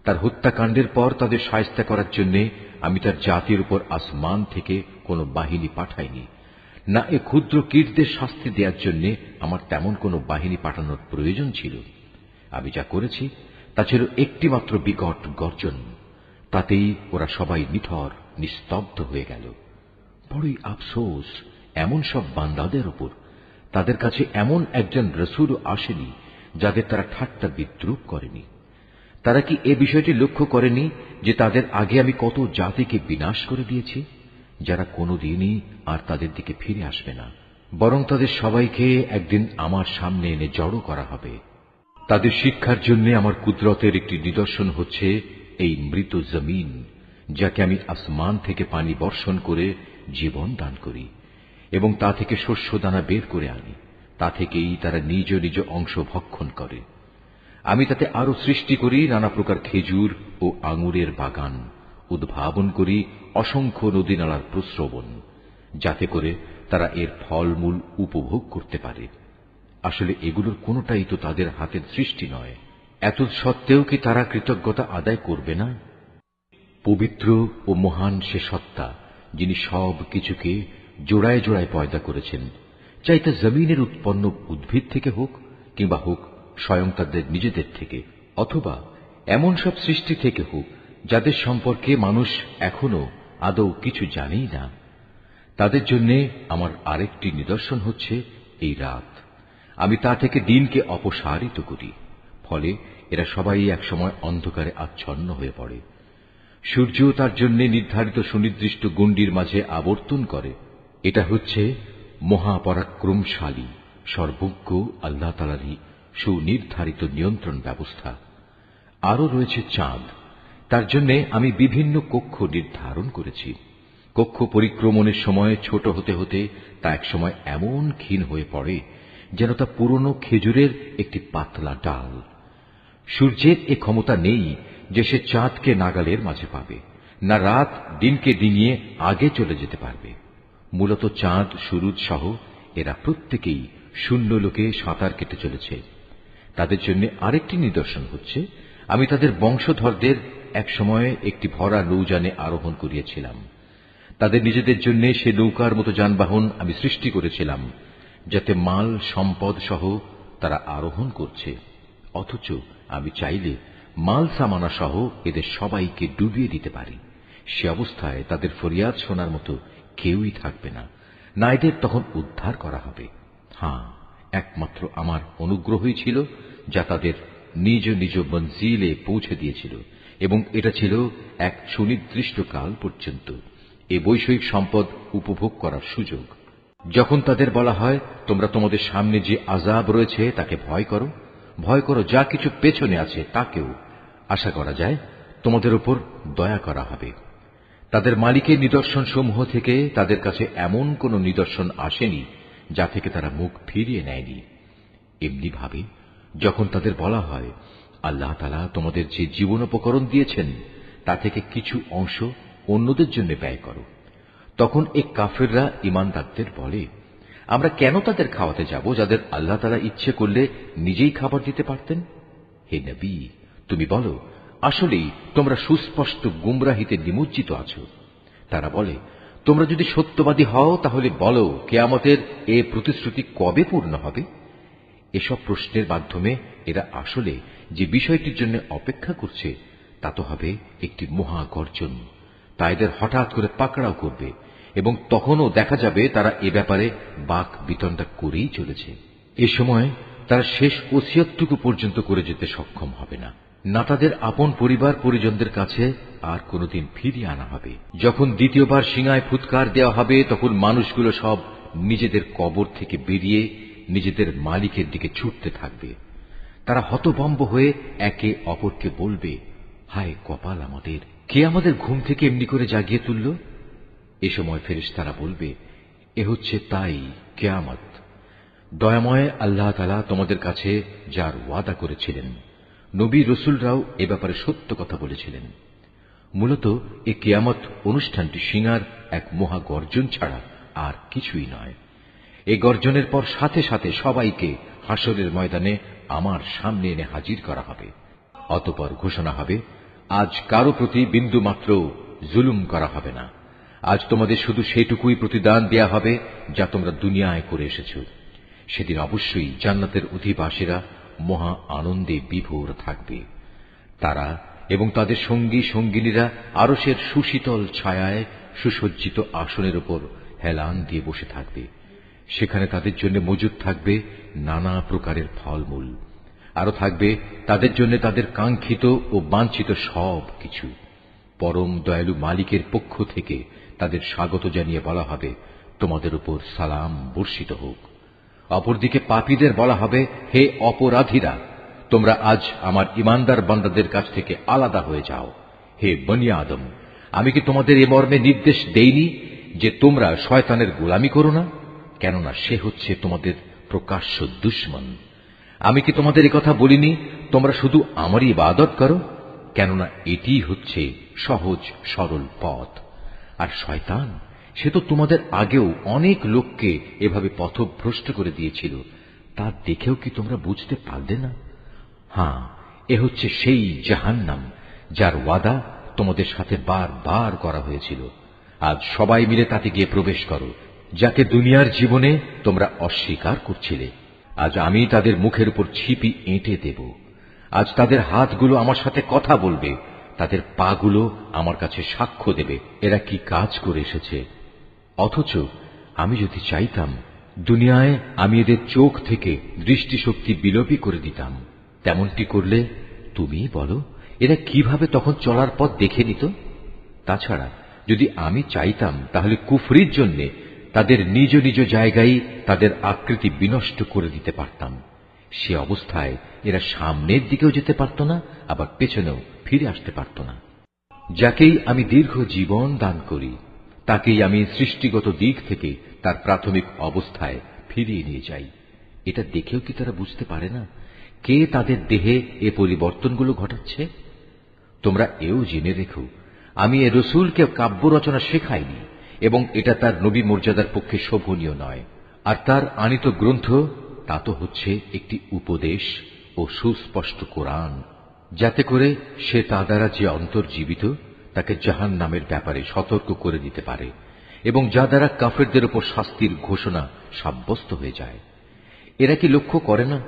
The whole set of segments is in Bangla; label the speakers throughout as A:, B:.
A: তার হত্যাকাণ্ডের পর তাদের শায়েস্তা করার জন্য আমি তার জাতির উপর আসমান থেকে কোনো বাহিনী পাঠাইনি, না এ ক্ষুদ্র কীটদের শাস্তি দেওয়ার জন্য আমার তেমন কোনো বাহিনী পাঠানোর প্রয়োজন ছিল। আমি যা করেছি তা ছিল একটিমাত্র বিকট গর্জন, তাতেই ওরা সবাই নিথর নিস্তব্ধ হয়ে গেল। বড়ই আফসোস এমন সব বান্দাদের উপর, তাদের কাছে এমন একজন রসুলও আসেনি যাদের তারা ঠাট্টা বিদ্রুপ করেনি। তারা কি এ বিষয়টি লক্ষ্য করেনি যে তাদের আগে আমি কত জাতিকে বিনাশ করে দিয়েছি, যারা কোনোদিনই আর তাদের দিকে ফিরে আসবে না, বরং তাদের সবাইকে একদিন আমার সামনে এনে জড়ো করা হবে। তাদের শিক্ষার জন্য আমার কুদরতের একটি নিদর্শন হচ্ছে এই মৃত জমিন, যাকে আমি আসমান থেকে পানি বর্ষণ করে জীবন দান করি এবং তা থেকে শস্য দানা বের করে আনি। তা থেকেই তারা নিজ নিজ অংশ ভক্ষণ করে। আমি তাতে আরো সৃষ্টি করি নানা প্রকার খেজুর ও আঙুরের বাগান, উদ্ভাবন করি অসংখ্য নদী নালার প্রস্রবণ, যাতে করে তারা এর ফলমূল উপভোগ করতে পারে। আসলে এগুলোর কোনোটাই তো তাদের হাতের সৃষ্টি নয়। এত সত্ত্বেও কি তারা কৃতজ্ঞতা আদায় করবে না? পবিত্র ও মহান সে সত্তা, যিনি সব কিছুকে জোড়ায় জোড়ায় পয়দা করেছেন, চাই তা জমিনের উৎপন্ন উদ্ভিদ থেকে হোক কিংবা হোক স্বয়ং তাদের নিজেদের থেকে, অথবা এমন সব সৃষ্টি থেকে হোক যাদের সম্পর্কে মানুষ এখনো আদৌ কিছু জানেই না। তাদের জন্য আমার আরেকটি নিদর্শন হচ্ছে এই রাত। আমি তা থেকে দিনকে অপসারিত করি, ফলে এরা সবাই একসময় অন্ধকারে আচ্ছন্ন হয়ে পড়ে। সূর্য তার জন্য নির্ধারিত সুনির্দিষ্ট গণ্ডির মাঝে আবর্তন করে। এটা হচ্ছে মহাপরাক্রমশালী সর্বজ্ঞ আল্লাহ তাআলারই সুনির্ধারিত নিয়ন্ত্রণ ব্যবস্থা। আরও রয়েছে চাঁদ, তার জন্য আমি বিভিন্ন কক্ষ নির্ধারণ করেছি। কক্ষ পরিক্রমণের সময় ছোট হতে হতে তা একসময় এমন ক্ষীণ হয়ে পড়ে যেন তা পুরনো খেজুরের একটি পাতলা ডাল। সূর্যের এ ক্ষমতা নেই যে সে চাঁদকে নাগালের মাঝে পাবে, না রাত দিনকে ডিঙিয়ে আগে চলে যেতে পারবে। মূলত চাঁদ, সূরজ সহ এরা প্রত্যেকেই শূন্য লোকে সাঁতার কেটে চলেছে। তাদের জন্য আরেকটি নিদর্শন হচ্ছে, আমি তাদের বংশধরদের এক সময়ে একটি ভরা নৌযানে আরোহণ করিয়েছিলাম। তাদের নিজেদের জন্য সে নৌকার মতো যানবাহন আমি সৃষ্টি করেছিলাম, যাতে মাল সম্পদ সহ তারা আরোহণ করছে। অথচ আমি চাইলে মাল সামানা সহ এদের সবাইকে ডুবিয়ে দিতে পারি। সে অবস্থায় তাদের ফরিয়াদ শোনার মতো কেউই থাকবে না, না এদের তখন উদ্ধার করা হবে। হ্যাঁ, একমাত্র আমার অনুগ্রহই ছিল যা তাদের নিজ নিজ মঞ্জিলে পৌঁছে দিয়েছিল, এবং এটা ছিল এক সুনির্দিষ্ট কাল পর্যন্ত এ বৈষয়িক সম্পদ উপভোগ করার সুযোগ। যখন তাদের বলা হয়, তোমরা তোমাদের সামনে যে আযাব রয়েছে তাকে ভয় করো, ভয় করো যা কিছু পেছনে আছে তাকেও, আশা করা যায় তোমাদের উপর দয়া করা হবে। তাদের মালিকের নিদর্শন সমূহ থেকে তাদের কাছে এমন কোন নিদর্শন আসেনি যা থেকে তারা মুখ ফিরিয়ে নেয়নি। এমনি ভাবে যখন তাদের বলা হয়, আল্লাহ তাআলা তোমাদের যে জীবনোপকরণ দিয়েছেন তা থেকে কিছু অংশ অন্যদের জন্য ব্যয় করো, তখন এই কাফেররা ঈমানদারদের বলে, আমরা কেন তাদের খাওয়াতে যাব যাদের আল্লাহ তাআলা ইচ্ছে করলে নিজেই খাবার দিতে পারতেন। হে নবী, তুমি বলো, আসলেই তোমরা সুস্পষ্ট গুমরাহিতে নিমজ্জিত আছো। তারা বলে, তোমরা যদি সত্যবাদী হও তাহলে বলো, কিয়ামতের এ প্রতিশ্রুতি কবে পূর্ণ হবে। এসব প্রশ্নের মাধ্যমে এরা আসলে যে বিষয়টির জন্য অপেক্ষা করছে তা তো হবে একটি মহাগর্জন। তা এদের হঠাৎ করে পাকড়াও করবে, এবং তখনও দেখা যাবে তারা এ ব্যাপারে বাক বিতণ্ডা করেই চলেছে। এ সময় তারা শেষ ওসিয়তটুকু পর্যন্ত করে যেতে সক্ষম হবে না, না তাদের আপন পরিবার পরিজনদের কাছে আর কোনোদিন ফিরিয়ে আনা হবে। যখন দ্বিতীয়বার সিঙায় ফুৎকার দেওয়া হবে, তখন মানুষগুলো সব নিজেদের কবর থেকে বেরিয়ে নিজেদের মালিকের দিকে ছুটতে থাকবে। তারা হতভম্ব হয়ে একে অপরকে বলবে, হায় কপাল আমাদের, কে আমাদের ঘুম থেকে এমনি করে জাগিয়ে তুলল। এ সময় ফেরেশতারা বলবে, এ হচ্ছে তাই কিয়ামত। দয়াময় আল্লাহ তাআলা তোমাদের কাছে যার ওয়াদা করেছিলেন, নবী রসুলরাও এ ব্যাপারে সত্য কথা বলেছিলেন। মূলত এ কিয়ামত অনুষ্ঠানটি সিঙার এক মহা গর্জন ছাড়া আর কিছুই নয়। এ গর্জনের পর সাথে সাথে সবাইকে হাসরের ময়দানে আমার সামনে এনে হাজির করা হবে। অতঃপর ঘোষণা হবে, আজ কারো প্রতি বিন্দু মাত্র জুলুম করা হবে না। আজ তোমাদের শুধু সেটুকুই প্রতিদান দেয়া হবে যা তোমরা দুনিয়ায় করে এসেছ। সেদিন অবশ্যই জান্নাতের অধিবাসীরা মহা আনন্দে বিভোর থাকবে। তারা এবং তাদের সঙ্গী সঙ্গিনীরা আরশের সুশীতল ছায়ায় সুসজ্জিত আসনের উপর হেলান দিয়ে বসে থাকবে। সেখানে তাদের জন্য মজুদ থাকবে নানা প্রকারের ফলমূল, আরো থাকবে তাদের জন্য তাদের কাঙ্ক্ষিত ও বাঞ্ছিত সব কিছু। পরম দয়ালু মালিকের পক্ষ থেকে তাদের স্বাগত জানিয়ে বলা হবে, তোমাদের উপর সালাম বর্ষিত হোক। অপরদিকে পাপীদের বলা হবে, হে অপরাধীরা, তোমরা আজ আমার ইমানদার বান্দাদের কাছ থেকে আলাদা হয়ে যাও। হে বনি আদম, আমি কি তোমাদের এ মর্মে নির্দেশ দেইনি যে তোমরা শয়তানের গোলামি করো না? কেননা সে হচ্ছে তোমাদের প্রকাশ্য দুশমন। আমি কি তোমাদের একথা বলিনি তোমরা শুধু আমারই ইবাদত করো? কেননা এটি হচ্ছে সহজ সরল পথ। আর শয়তান, সে তো তোমাদের আগেও অনেক লোককে এভাবে পথভ্রষ্ট করে দিয়েছিল। তা দেখেও কি তোমরা বুঝতে পারলে না? হ্যাঁ, এ হচ্ছে সেই জাহান্নাম যার ওয়াদা তোমাদের সাথে বারবার করা হয়েছিল। আজ সবাই মিলে তাতে গিয়ে প্রবেশ করো, যাকে দুনিয়ার জীবনে তোমরা অস্বীকার করছিলে। আজ আমি তাদের মুখের উপর ছিপি এঁটে দেব। আজ তাদের হাতগুলো আমার সাথে কথা বলবে, তাদের পাগুলো আমার কাছে সাক্ষ্য দেবে এরা কি কাজ করে এসেছে। অথচ আমি যদি চাইতাম, দুনিয়ায় আমি এদের চোখ থেকে দৃষ্টিশক্তি বিলোপী করে দিতাম। তেমনটি করলে তুমি বলো, এরা কিভাবে তখন চলার পথ দেখে নিত? তাছাড়া যদি আমি চাইতাম, তাহলে কুফরির জন্য তাদের নিজ নিজ জায়গায় তাদের আকৃতি বিনষ্ট করে দিতে পারতাম। সে অবস্থায় এরা সামনের দিকেও যেতে পারত না, আবার পেছনেও ফিরে আসতে পারত না। যাকেই আমি দীর্ঘ জীবন দান করি, তাকেই আমি সৃষ্টিগত দিক থেকে তার প্রাথমিক অবস্থায় ফিরিয়ে নিয়ে যাই। এটা দেখেও কি তারা বুঝতে পারে না কে তাদের দেহে এ পরিবর্তনগুলো ঘটাচ্ছে? তোমরা এও জেনে রেখো, আমি এ রসুলকে কাব্য রচনা শেখাইনি এবং এটা তার নবী মর্যাদার পক্ষে শোভনীয় নয়। আর তার আনিত গ্রন্থ তা তো হচ্ছে একটি উপদেশ ও সুস্পষ্ট কোরআন, যাতে করে সে তা দ্বারা যে অন্তর্জীবিত তাকে জাহান্নামের ব্যাপারে সতর্ক করে দিতে পারে এবং যা দ্বারা কাফেরদের উপর শাস্তির ঘোষণা সাব্যস্ত হয়ে যায়। এরা কি লক্ষ্য করে না,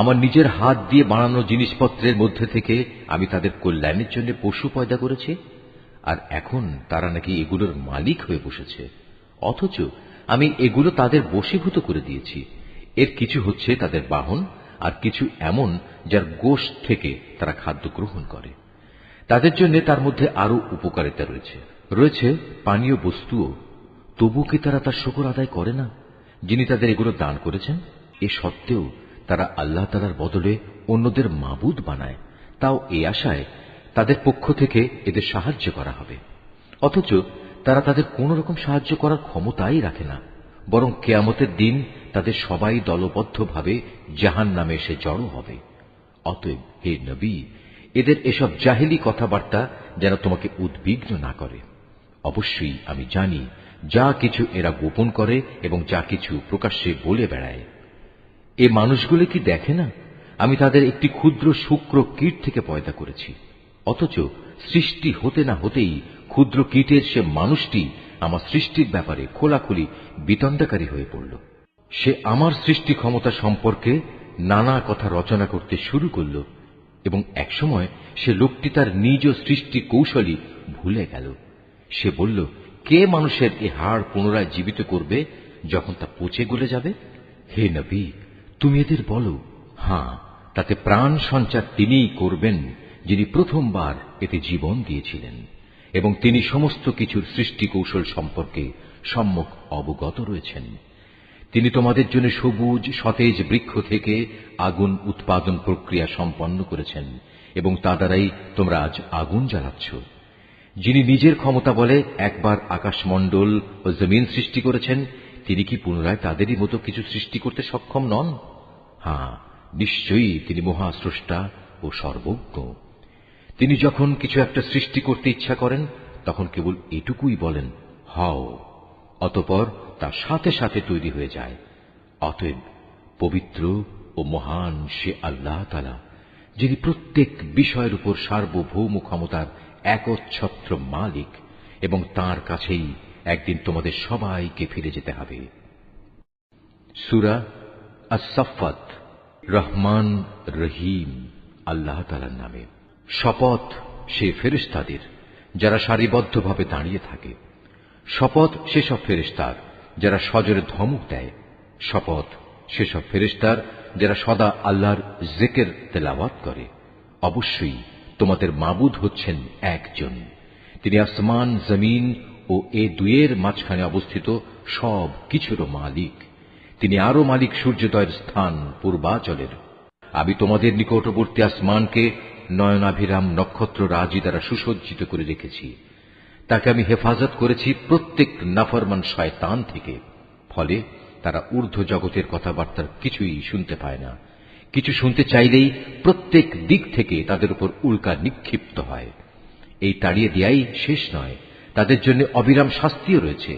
A: আমার নিজের হাত দিয়ে বানানো জিনিসপত্রের মধ্যে থেকে আমি তাদের কল্যাণের জন্য পশু পয়দা করেছি, আর এখন তারা নাকি এগুলোর মালিক হয়ে বসেছে। অথচ আমি এগুলো তাদের বশীভূত করে দিয়েছি। এর কিছু হচ্ছে তাদের বাহন, আর কিছু এমন যার গোশত থেকে তারা খাদ্য গ্রহণ করে। তাদের জন্য তার মধ্যে আরো উপকারিতা রয়েছে পানীয় বস্তুও। তবু কি তারা তার শুকর আদায় করে না, যিনি তাদের এগুলো দান করেছেন? এ সত্ত্বেও তারা আল্লাহ তাআলার বদলে অন্যদের মাবুদ বানায়, তাও এই আশায় তাদের পক্ষ থেকে এদের সাহায্য করা হবে। অথচ তারা তাদের কোন রকম সাহায্য করার ক্ষমতাই রাখে না, বরং কিয়ামতের দিন তাদের সবাই দলবদ্ধভাবে জাহান্নামে এসে জড়ো হবে। অতএব হে নবী, এদের এসব জাহেলি কথাবার্তা যেন তোমাকে উদ্বিগ্ন না করে। অবশ্যই আমি জানি যা কিছু এরা গোপন করে এবং যা কিছু প্রকাশ্যে বলে বেড়ায়। এ মানুষগুলো কি দেখে না আমি তাদের একটি ক্ষুদ্র শুক্র কীট থেকে পয়দা করেছি? অথচ সৃষ্টি হতে না হতেই ক্ষুদ্র কীটের সে মানুষটি আমার সৃষ্টির ব্যাপারে খোলাখুলি বিতণ্ডাকারী হয়ে পড়ল। সে আমার সৃষ্টি ক্ষমতা সম্পর্কে নানা কথা রচনা করতে শুরু করল এবং একসময় সে লোকটি তার নিজ সৃষ্টি কৌশলী ভুলে গেল। সে বলল, কে মানুষের এ হাড় পুনরায় জীবিত করবে যখন তা পচে গলে যাবে? হে নবী, তুমি এদের বলো, হ্যাঁ, তাতে প্রাণ সঞ্চার তিনিই করবেন যিনি প্রথমবার এতে জীবন দিয়েছিলেন এবং তিনি সমস্ত কিছুর সৃষ্টি কৌশল সম্পর্কে সম্যক অবগত রয়েছেন। তিনি তোমাদের জন্য সবুজ সতেজ বৃক্ষ থেকে আগুন উৎপাদন প্রক্রিয়া সম্পন্ন করেছেন এবং তা দ্বারাই তোমরা আজ আগুন জ্বালাচ্ছ। যিনি নিজের ক্ষমতা বলে একবার আকাশমণ্ডল ও জমিন সৃষ্টি করেছেন, তিনি কি পুনরায় তাদেরই মতো কিছু সৃষ্টি করতে সক্ষম নন? হ্যাঁ, নিশ্চয়ই তিনি মহাস্রষ্টা ও সর্বজ্ঞ। তিনি যখন কিছু একটা সৃষ্টি করতে ইচ্ছা করেন, তখন কেবল এটুকুই বলেন, হও, অতঃপর তা সাথে সাথে তৈরি হয়ে যায়। অতএব পবিত্র ও মহান সে আল্লাহ তাআলা, যিনি প্রত্যেক বিষয়ের উপর সার্বভৌম ক্ষমতার একচ্ছত্র মালিক, এবং তাঁর কাছেই একদিন তোমাদের সবাইকে ফিরে যেতে হবে। সূরা আস-সাফফাত। রহমান রহিম আল্লাহ তাআলার নামে। শপথ সে ফেরেশতাদের যারা সারিবদ্ধভাবে দাঁড়িয়ে থাকে। শপথ সেসব ফেরেশতার যারা সজোরে ধমক দেয়। শপথ সেসব ফেরেশতার যারা সদা আল্লাহর জিকির তেলাওয়াত করে। অবশ্যই তোমাদের মাবুদ হচ্ছেন একজন। তিনি আসমান, জমিন ও এ দুয়ের মাঝখানে অবস্থিত সব কিছুরও মালিক। তিনি আরো মালিক সূর্যোদয়ের স্থান পূর্বাচলের। আমি তোমাদের নিকটবর্তী আসমানকে নয়নাভিরাম নক্ষত্র রাজি দ্বারা সুসজ্জিত করে রেখেছি। তাকে আমি হেফাজত করেছি প্রত্যেক নাফরমান শয়তান থেকে। ফলে তারা ঊর্ধ্ব জগতের কথাবার্তার কিছুই শুনতে পায় না। কিছু শুনতে চাইলেই প্রত্যেক দিক থেকে তাদের উপর উল্কা নিক্ষিপ্ত হয়। এই তাড়িয়ে দেয়াই শেষ নয়, তাদের জন্য অবিরাম শাস্তিও রয়েছে।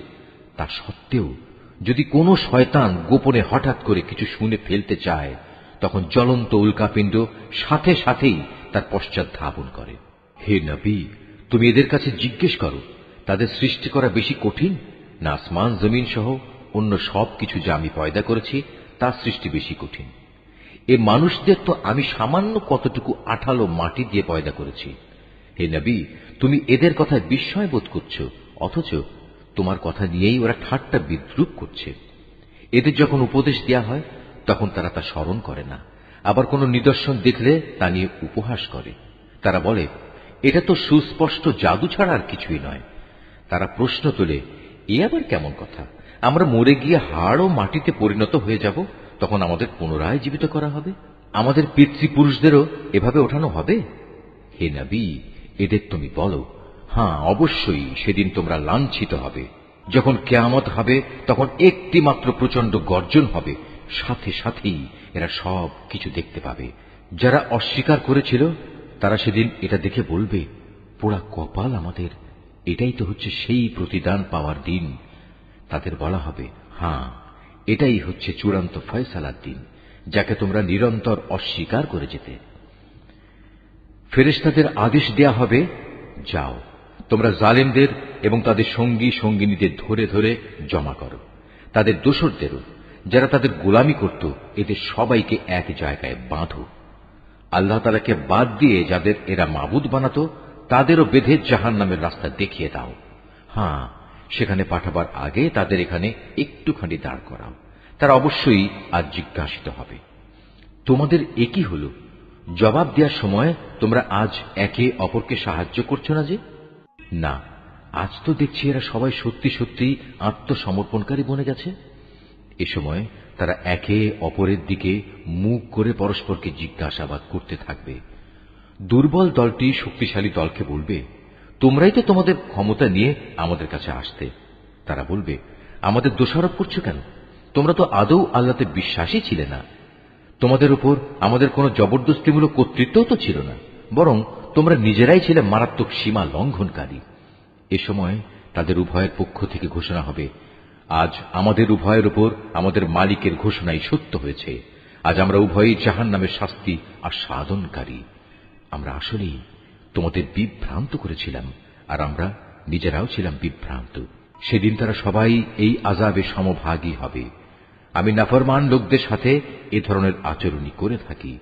A: তা সত্ত্বেও যদি কোনো শয়তান গোপনে হঠাৎ করে কিছু শুনে ফেলতে চায়, তখন জ্বলন্ত উল্কাপিণ্ড সাথে সাথেই তার পশ্চাৎ ধাবন করে। হে নবী, তুমি এদের কাছে জিজ্ঞেস করো, তাদের সৃষ্টি করা বেশি কঠিন না আসমান জমিন সহ অন্য সব কিছু যা আমি পয়দা করেছি তার সৃষ্টি বেশি কঠিন? এ মানুষদের তো আমি সামান্য কতটুকু আঠালো মাটি দিয়ে পয়দা করেছি। হে নবী, তুমি এদের কথায় বিস্ময় বোধ করছো, অথচ তোমার কথা নিয়েই ওরা ঠাট্টা বিদ্রূপ করছে। এদের যখন উপদেশ দেয়া হয় তখন তারা তা স্মরণ করে না, আবার কোনো নিদর্শন দেখলে তা নিয়ে উপহাস করে। তারা বলে, এটা তো সুস্পষ্ট জাদু ছাড়া আর কিছুই নয়। তারা প্রশ্ন তোলে, এ আবার কেমন কথা? আমরা মরে গিয়ে হাড় ও মাটিতে পরিণত হয়ে যাব, তখন আমাদের পুনরায় জীবিত করা হবে? আমাদের পিতৃপুরুষদেরও এভাবে ওঠানো হবে? হে নবী, এদের তুমি বলো, হ্যাঁ অবশ্যই সেদিন তোমরা লাঞ্ছিত হবে। যখন কিয়ামত হবে তখন একটি মাত্র প্রচন্ড গর্জন হবে, সাথে সাথেই এরা সব কিছু দেখতে পাবে। যারা অস্বীকার করেছিল তারা সেদিন এটা দেখে বলবে, পোড়া কপাল আমাদের, এটাই তো হচ্ছে সেই প্রতিদান পাওয়ার দিন। তাদের বলা হবে, হ্যাঁ এটাই হচ্ছে চূড়ান্ত ফয়সালার দিন, যাকে তোমরা নিরন্তর অস্বীকার করে যেতে। ফেরেশতাদের আদেশ দেয়া হবে, যাও তোমরা জালেমদের এবং তাদের সঙ্গী সঙ্গিনীদের ধরে ধরে জমা করো, তাদের দোসরদেরও যারা তাদের গোলামি করত, এদের সবাইকে এক জায়গায় বাঁধো। আল্লাহ তাআলাকে বাদ দিয়ে যাদের এরা মাবুদ বানাতো তাদেরও বেঁধে জাহান্নামের রাস্তা দেখিয়ে দাও। হ্যাঁ, সেখানে পাঠাবার আগে তাদের এখানে একটুখানি দাঁড় করাও, তারা অবশ্যই আজ জিজ্ঞাসিত হবে। তোমাদের একই হল, জবাব দেওয়ার সময় তোমরা আজ একে অপরকে সাহায্য করছো না যে? না, আজ তো দেখছি এরা সবাই সত্যি সত্যি আত্মসমর্পণকারী বনে গেছে। এ সময় তারা একে অপরের দিকে মুখ করে পরস্পরকে জিজ্ঞাসাবাদ করতে থাকবে। দুর্বল দলটি শক্তিশালী দলকে বলবে, তোমরাই তো তোমাদের ক্ষমতা নিয়ে আমাদের কাছে আসতে। তারা বলবে, আমাদের দোষারোপ করছো কেন? তোমরা তো আদৌ আল্লাহতে বিশ্বাসী ছিলে না। তোমাদের উপর আমাদের কোনো জবরদস্তিমূলক কর্তৃত্বও তো ছিল না, বরং তোমরা নিজেরাই ছিলে মারাত্মক সীমা লঙ্ঘনকারী। এ সময় তাদের উভয়ের পক্ষ থেকে ঘোষণা হবে, আজ আমাদের উভয়ের উপর আমাদের মালিকের ঘোষণাই সত্য হয়েছে। আজ আমরা উভয়ই জাহান্নামের শাস্তি আস্বাদনকারী। আমরা আসলেই তোমাদের বিভ্রান্ত করেছিলাম, আর আমরা নিজেরাও ছিলাম বিভ্রান্ত। সেদিন তারা সবাই এই আযাবে সমভাগী হবে। আমি নাফরমান লোকদের সাথে এ ধরনের আচরণই করে থাকি।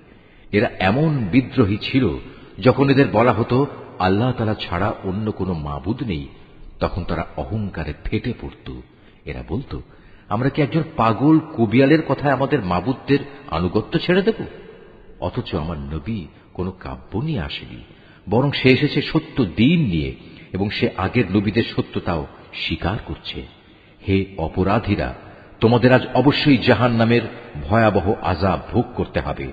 A: এরা এমন বিদ্রোহী ছিল, যখন এদের বলা হতো আল্লাহ তাআলা ছাড়া অন্য কোনো মাবুদ নেই, তখন তারা অহংকারে ফেটে পড়ত। এরা বলতো, আমরা কি একজন পাগল কবিয়ালের কথায় আমাদের মাবুদদের আনুগত্য ছেড়ে দেব? অথচ আমার নবী কোনো কাব্য নিয়ে আসেনি, বরং সে এসেছে সত্য দিন নিয়ে, এবং সে আগের নবীদের সত্যতাও স্বীকার করছে। হে অপরাধীরা, তোমাদের আজ অবশ্যই জাহান্নামের ভয়াবহ আযাব ভোগ করতে হবে।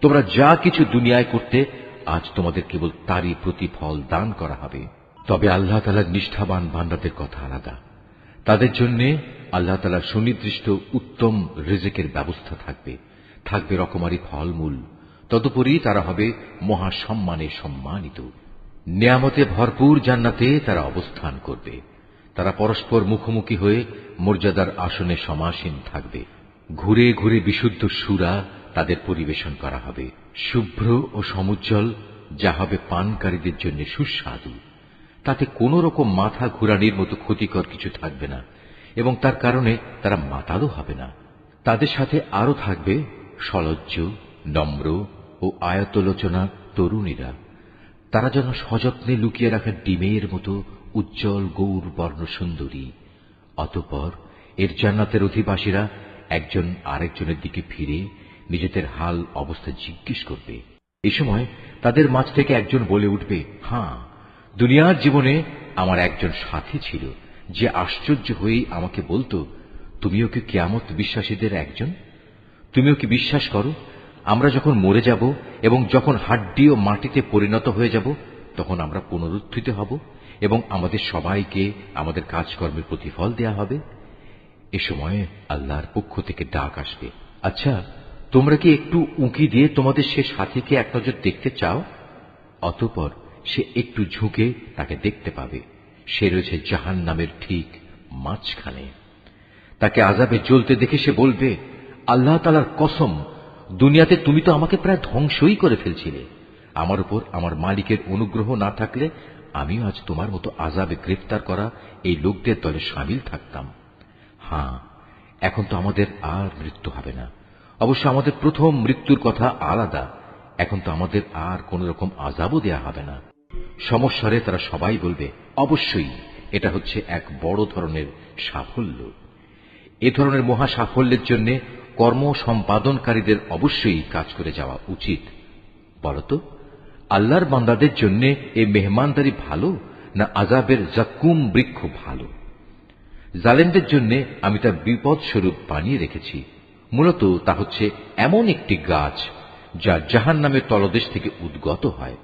A: তোমরা যা কিছু দুনিয়ায় করতে, আজ তোমাদের কেবল তারই প্রতিফল দান করা হবে। তবে আল্লাহ তাআলার নিষ্ঠাবান বান্দাদের কথা আলাদা। তাদের জন্য আল্লাহ তাআলার সুনির্দিষ্ট উত্তম রিজিকের ব্যবস্থা থাকবে, থাকবে রকমারি ফলমূল। তদুপরি তারা হবে মহাসম্মানে সম্মানিত। নিয়ামতে ভরপুর জান্নাতে তারা অবস্থান করবে। তারা পরস্পর মুখোমুখি হয়ে মর্যাদার আসনে সমাসীন থাকবে। ঘুরে ঘুরে বিশুদ্ধ সূরা তাদের পরিবেশন করা হবে। শুভ্র ও সমুজ্জ্বল, যা হবে পানকারীদের জন্য সুস্বাদু। তাতে কোন রকম মাথা ঘুরানির মতো ক্ষতিকর কিছু থাকবে না এবং তার কারণে তারা মাতালও হবে না। তাদের সাথে আরো থাকবে সলজ্জ, নম্র ও আয়তলোচনা তরুণীরা। তারা যেন সযত্নে লুকিয়ে রাখা ডিমের মতো উজ্জ্বল গৌর বর্ণ সুন্দরী। অতঃপর এর জান্নাতের অধিবাসীরা একজন আরেকজনের দিকে ফিরে নিজেদের হাল অবস্থা জিজ্ঞেস করবে। এ সময় তাদের মাঝ থেকে একজন বলে উঠবে, হ্যাঁ, দুনিয়ার জীবনে আমার একজন সাথী ছিল, যে আশ্চর্য হয়েই আমাকে বলতো, তুমিও কি কিয়ামত বিশ্বাসীদের একজন? তুমিও কি বিশ্বাস করো আমরা যখন মরে যাব এবং যখন হাড্ডি ও মাটিতে পরিণত হয়ে যাব, তখন আমরা পুনরুত্থিত হব এবং আমাদের সবাইকে আমাদের কাজকর্মের প্রতিফল দেয়া হবে? এ সময় আল্লাহর পক্ষ থেকে ডাক আসবে, আচ্ছা, তোমরা কি একটু উঁকি দিয়ে তোমাদের সে সাথীকে এক নজর দেখতে চাও? অতঃপর সে একটু ঝুঁকে তাকে দেখতে পাবে। সে রয়েছে জাহান্নামের ঠিক মাঝখানে। তাকে আযাবে জ্বলতে দেখে সে বলবে, আল্লাহ তাআলার কসম, দুনিয়াতে তুমি তো আমাকে প্রায় ধ্বংসই করে ফেলছিলে। আমার উপর আমার মালিকের অনুগ্রহ না থাকলে আমিও আজ তোমার মতো আযাবে গ্রেফতার করা এই লোকদের দলে শামিল থাকতাম। হ্যাঁ, এখন তো আমাদের আর মৃত্যু হবে না। অবশ্য আমাদের প্রথম মৃত্যুর কথা আলাদা। এখন তো আমাদের আর কোন রকম আযাবও দেয়া হবে না। সমস্যারে তারা সবাই বলবে, অবশ্যই এটা হচ্ছে এক বড় ধরনের সাফল্য। এ ধরনের মহা সাফল্যের জন্য কর্ম সম্পাদনকারীদের অবশ্যই কাজ করে যাওয়া উচিত। বলতো, আল্লাহর বান্দাদের জন্য এই মেহমানদারি ভালো না আযাবের জাক্কুম বৃক্ষ ভালো? জালেমদের জন্য আমি তার বিপদ স্বরূপ বানিয়ে রেখেছি। মূলত তা হচ্ছে এমন একটি গাছ যা জাহান্নামের তলদেশ থেকে উদ্গত হয়।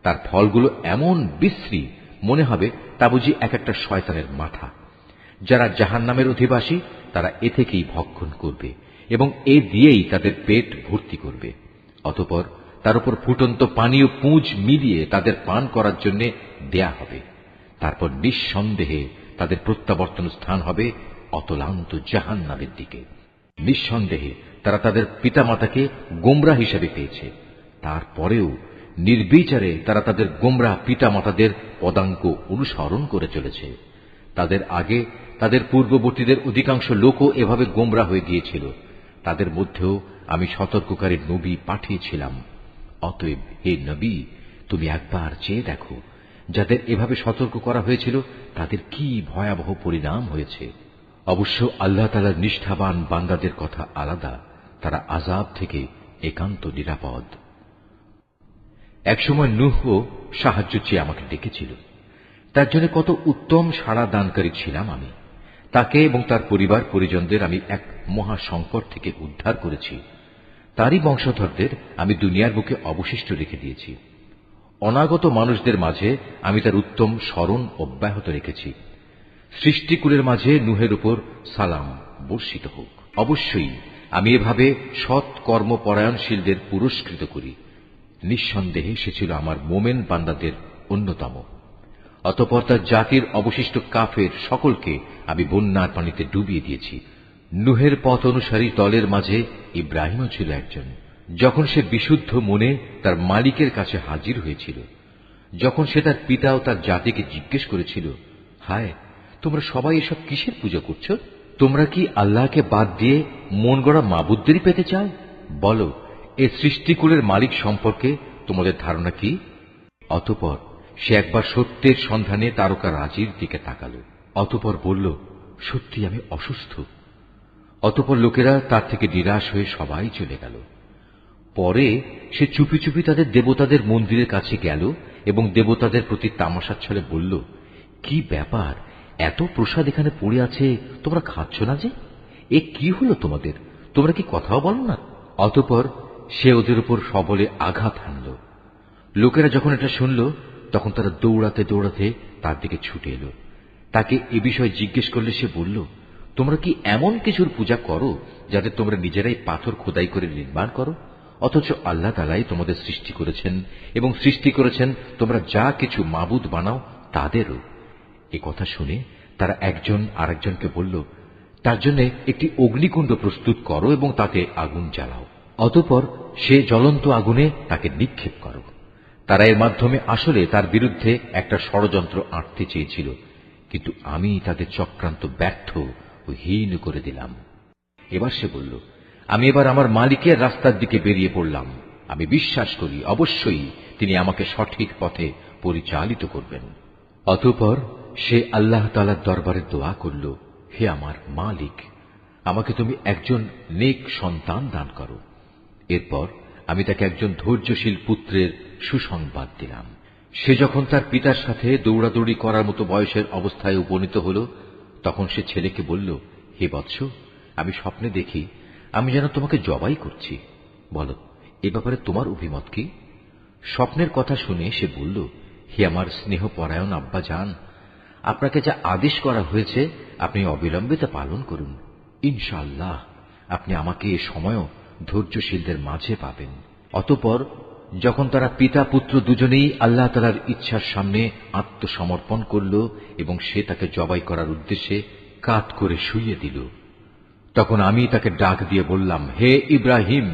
A: তার ফলগুলো এমন বিশ্রী, মনে হবে তা বুঝি এক একটা শয়তানের মাথা। যারা জাহান্নামের অধিবাসী তারা এ থেকেই ভক্ষণ করবে এবং এ দিয়েই তাদের পেট ভর্তি করবে। অতঃপর তার উপর ফুটন্ত পানি ও পুঁজ মিলিয়ে তাদের পান করার জন্য দেয়া হবে। তারপর নিঃসন্দেহে তাদের প্রত্যাবর্তন স্থান হবে অতলান্ত জাহান্নামের দিকে। নিঃসন্দেহে তারা তাদের পিতামাতাকে গোমরাহ হিসেবে পেয়েছে। তারপরেও নির্বিচারে তারা তাদের গোমরাহ পিতামাতাদের পদাঙ্ক অনুসরণ করে চলেছে। তাদের আগে তাদের পূর্ববর্তীদের অধিকাংশ লোকও এভাবে গোমরাহ হয়ে গিয়েছিল। তাদের মধ্যেও আমি সতর্ককারী নবী পাঠিয়েছিলাম। অতএব হে নবী, তুমি একবার চেয়ে দেখো, যাদের এভাবে সতর্ক করা হয়েছিল তাদের কি ভয়াবহ পরিণাম হয়েছে। অবশ্য আল্লাহ তাআলার নিষ্ঠাবান বান্দাদের কথা আলাদা, তারা আযাব থেকে একান্ত নিরাপদ। একসময় নূহও সাহায্য চেয়ে আমাকে ডেকেছিল। তার জন্য কত উত্তম সাড়া দানকারী ছিলাম আমি। তাকে এবং তার পরিবার পরিজনদের আমি এক মহা সংকট থেকে উদ্ধার করেছি। তারই বংশধরদের আমি দুনিয়ার বুকে অবশিষ্ট রেখে দিয়েছি। অনাগত মানুষদের মাঝে আমি তার উত্তম স্মরণ অব্যাহত রেখেছি। সৃষ্টিকুলের মাঝে নূহের উপর সালাম বর্ষিত হোক। অবশ্যই আমি এভাবে সৎ কর্মপরায়ণশীলদের পুরস্কৃত করি। নিঃসন্দেহে সে ছিল আমার মোমেন বান্দাদের অন্যতম। অতঃপর তার জাতির অবশিষ্ট কাফের সকলকে আমি বন্যার পানিতে ডুবিয়ে দিয়েছি। নূহের পথ অনুসারী দলের মাঝে ইব্রাহিমও ছিল একজন। যখন সে বিশুদ্ধ মনে তার মালিকের কাছে হাজির হয়েছিল, যখন সে তার পিতা ও তার জাতিকে জিজ্ঞেস করেছিল, হায়, তোমরা সবাই এসব কিসের পূজা করছো? তোমরা কি আল্লাহকে বাদ দিয়ে মন গড়া মাবুদদেরই পেতে চাও? বলো, এ সৃষ্টিকুলের মালিক সম্পর্কে তোমাদের ধারণা কি? অতঃপর সে একবার সত্যের সন্ধানে তারকা রাজির দিকে তাকাল। অতঃপর বলল, সত্যি আমি অসুস্থ। অতঃপর লোকেরা তার থেকে নিরাশ হয়ে সবাই চলে গেল। পরে সে চুপি চুপি তাদের দেবতাদের মন্দিরের কাছে গেল এবং দেবতাদের প্রতি তামাশার ছলে বলল, কি ব্যাপার, এত প্রসাদ এখানে পড়ে আছে, তোমরা খাচ্ছ না যে? এ কি হলো তোমাদের? তোমরা কি কথাও বলো না? অতঃপর সে ওদের উপর সবলে আঘাত হানল। লোকেরা যখন এটা শুনল, তখন তারা দৌড়াতে দৌড়াতে তার দিকে ছুটে এলো। তাকে এ বিষয়ে জিজ্ঞেস করলে সে বলল, তোমরা কি এমন কিছুর পূজা করো যাতে তোমরা নিজেরাই পাথর খোদাই করে নির্মাণ করো, অথচ আল্লাহ তাআলাই তোমাদের সৃষ্টি করেছেন এবং সৃষ্টি করেছেন তোমরা যা কিছু মাবুদ বানাও তাদেরও? এ কথা শুনে তারা একজন আরেকজনকে বলল, তার জন্য একটি অগ্নিকুণ্ড প্রস্তুত করো এবং তাতে আগুন জ্বালাও। অতঃপর সে জ্বলন্ত আগুনে তাকে নিক্ষেপ করো। তারা এর মাধ্যমে আসলে তার বিরুদ্ধে একটা ষড়যন্ত্র আঁটতে চেয়েছিল, কিন্তু আমি তাদের চক্রান্ত ব্যর্থ ও হীন করে দিলাম। এবার সে বলল, আমি এবার আমার মালিকের রাস্তার দিকে বেরিয়ে পড়লাম। আমি বিশ্বাস করি অবশ্যই তিনি আমাকে সঠিক পথে পরিচালিত করবেন। অতঃপর সে আল্লাহ তাআলার দরবারে দোয়া করল, হে আমার মালিক, আমাকে তুমি একজন নেক সন্তান দান করো। এরপর আমি তাকে একজন ধৈর্যশীল পুত্রের সুসংবাদ দিলাম। সে যখন তার পিতার সাথে দৌড়াদৌড়ি করার মতো বয়সের অবস্থায় উপনীত হল, তখন সে ছেলেকে বলল, হে বৎস, আমি স্বপ্নে দেখি আমি যেন তোমাকে জবাই করছি। বলো, এ ব্যাপারে তোমার অভিমত কি? স্বপ্নের কথা শুনে সে বলল, হে আমার স্নেহপরায়ণ আব্বা জান, আপনাকে যা আদেশ করা হয়েছে আপনি অবিলম্বে তা পালন করুন। ইনশাআল্লাহ আপনি আমাকে এ সময়ও ধৈর্যশীলদের মাঝে পাবেন। অতঃপর যখন তারা পিতা পুত্র দুজনেই আল্লাহ তাআলার ইচ্ছার সামনে আত্মসমর্পণ করল এবং সে তাকে জবাই করার উদ্দেশ্যে কাত করে শুইয়ে দিল, তখন আমি তাকে ডাক দিয়ে বললাম, হে ইব্রাহিম,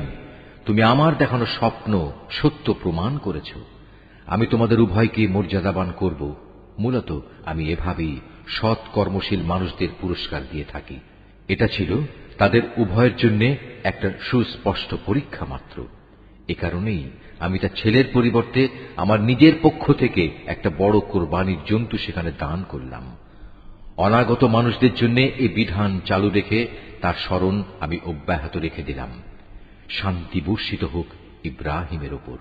A: তুমি আমার দেখানো স্বপ্ন সত্য প্রমাণ করেছ। আমি তোমাদের উভয়কে মর্যাদাবান করব। মূলত আমি এভাবেই সৎ কর্মশীল মানুষদের পুরস্কার দিয়ে থাকি। এটা ছিল তাদের উভয়ের জন্য একটা সুস্পষ্ট পরীক্ষা মাত্র। এ কারণেই আমি তার ছেলের পরিবর্তে আমার নিজের পক্ষ থেকে একটা বড় কোরবানির জন্তু সেখানে দান করলাম। অনাগত মানুষদের জন্য এই বিধান চালু রেখে তার স্মরণ আমি অব্যাহত রেখে দিলাম। শান্তি বর্ষিত হোক ইব্রাহিমের ওপর।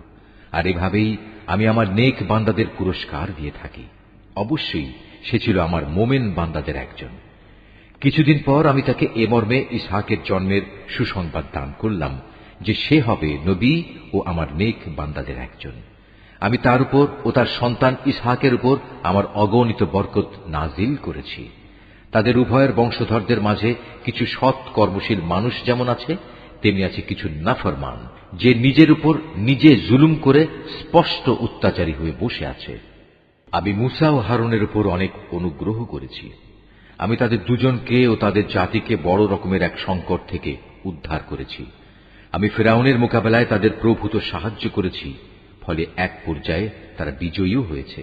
A: আর এভাবেই আমি আমার নেক বান্দাদের পুরস্কার দিয়ে থাকি। অবশ্যই সে ছিল আমার মোমেন বান্দাদের একজন। কিছুদিন পর আমি তাকে এ মর্মে ইসহাকের জন্মের সুসংবাদ দান করলাম যে সে হবে নবী ও আমার নেক বান্দাদের একজন। আমি তার উপর ও তার সন্তান ইসহাকের উপর আমার অগণিত বরকত নাজিল করেছি। তাদের উভয়ের বংশধরদের মাঝে কিছু সৎ কর্মশীল মানুষ যেমন আছে, তেমনি আছে কিছু নাফরমান, যে নিজের উপর নিজে জুলুম করে স্পষ্ট অত্যাচারী হয়ে বসে আছে। আমি মুসা ও হারুনের উপর অনেক অনুগ্রহ করেছি। আমি তাদের দুজনকে ও তাদের জাতিকে বড় রকমের এক সংকট থেকে উদ্ধার করেছি। আমি ফিরআউনের মোকাবেলায় তাদের প্রভূত সাহায্য করেছি, ফলে এক পর্যায়ে তারা বিজয়ীও হয়েছে।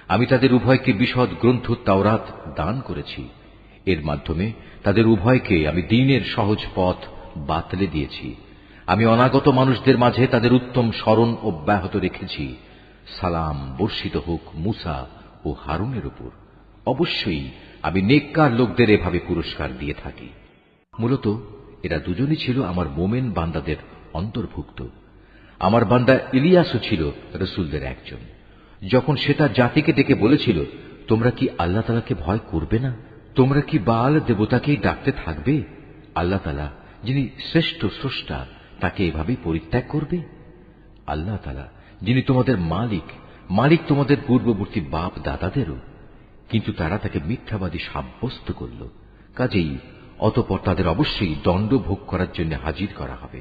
A: আমি তাদের উভয়কে বিশদ গ্রন্থ তাওরাত দান করেছি। এর মাধ্যমে তাদের উভয়কে আমি দ্বীনের সহজ পথ বাতলে দিয়েছি। আমি অনাগত মানুষদের মাঝে তাদের উত্তম স্মরণ অব্যাহত রেখেছি। সালাম বর্ষিত হোক মুসা ও হারুনের উপর। অবশ্যই আমি নেককার লোকদের এভাবে পুরস্কার দিয়ে থাকি। মূলত এরা দুজনই ছিল আমার মোমেন বান্দাদের অন্তর্ভুক্ত। আমার বান্দা ইলিয়াসও ছিল রসুলদের একজন। যখন সে তার জাতিকে ডেকে বলেছিল, তোমরা কি আল্লাহ তাআলাকে ভয় করবে না? তোমরা কি বাল দেবতাকেই ডাকতে থাকবে? আল্লাহ তাআলা যিনি শ্রেষ্ঠ স্রষ্টা, তাকে এভাবেই পরিত্যাগ করবে? আল্লাহ তাআলা যিনি তোমাদের মালিক তোমাদের পূর্ববর্তী বাপ দাদাদেরও। কিন্তু তারা তাকে মিথ্যাবাদী সাব্যস্ত করল। কাজেই অতঃপর তাদের অবশ্যই দণ্ড ভোগ করার জন্য হাজির করা হবে।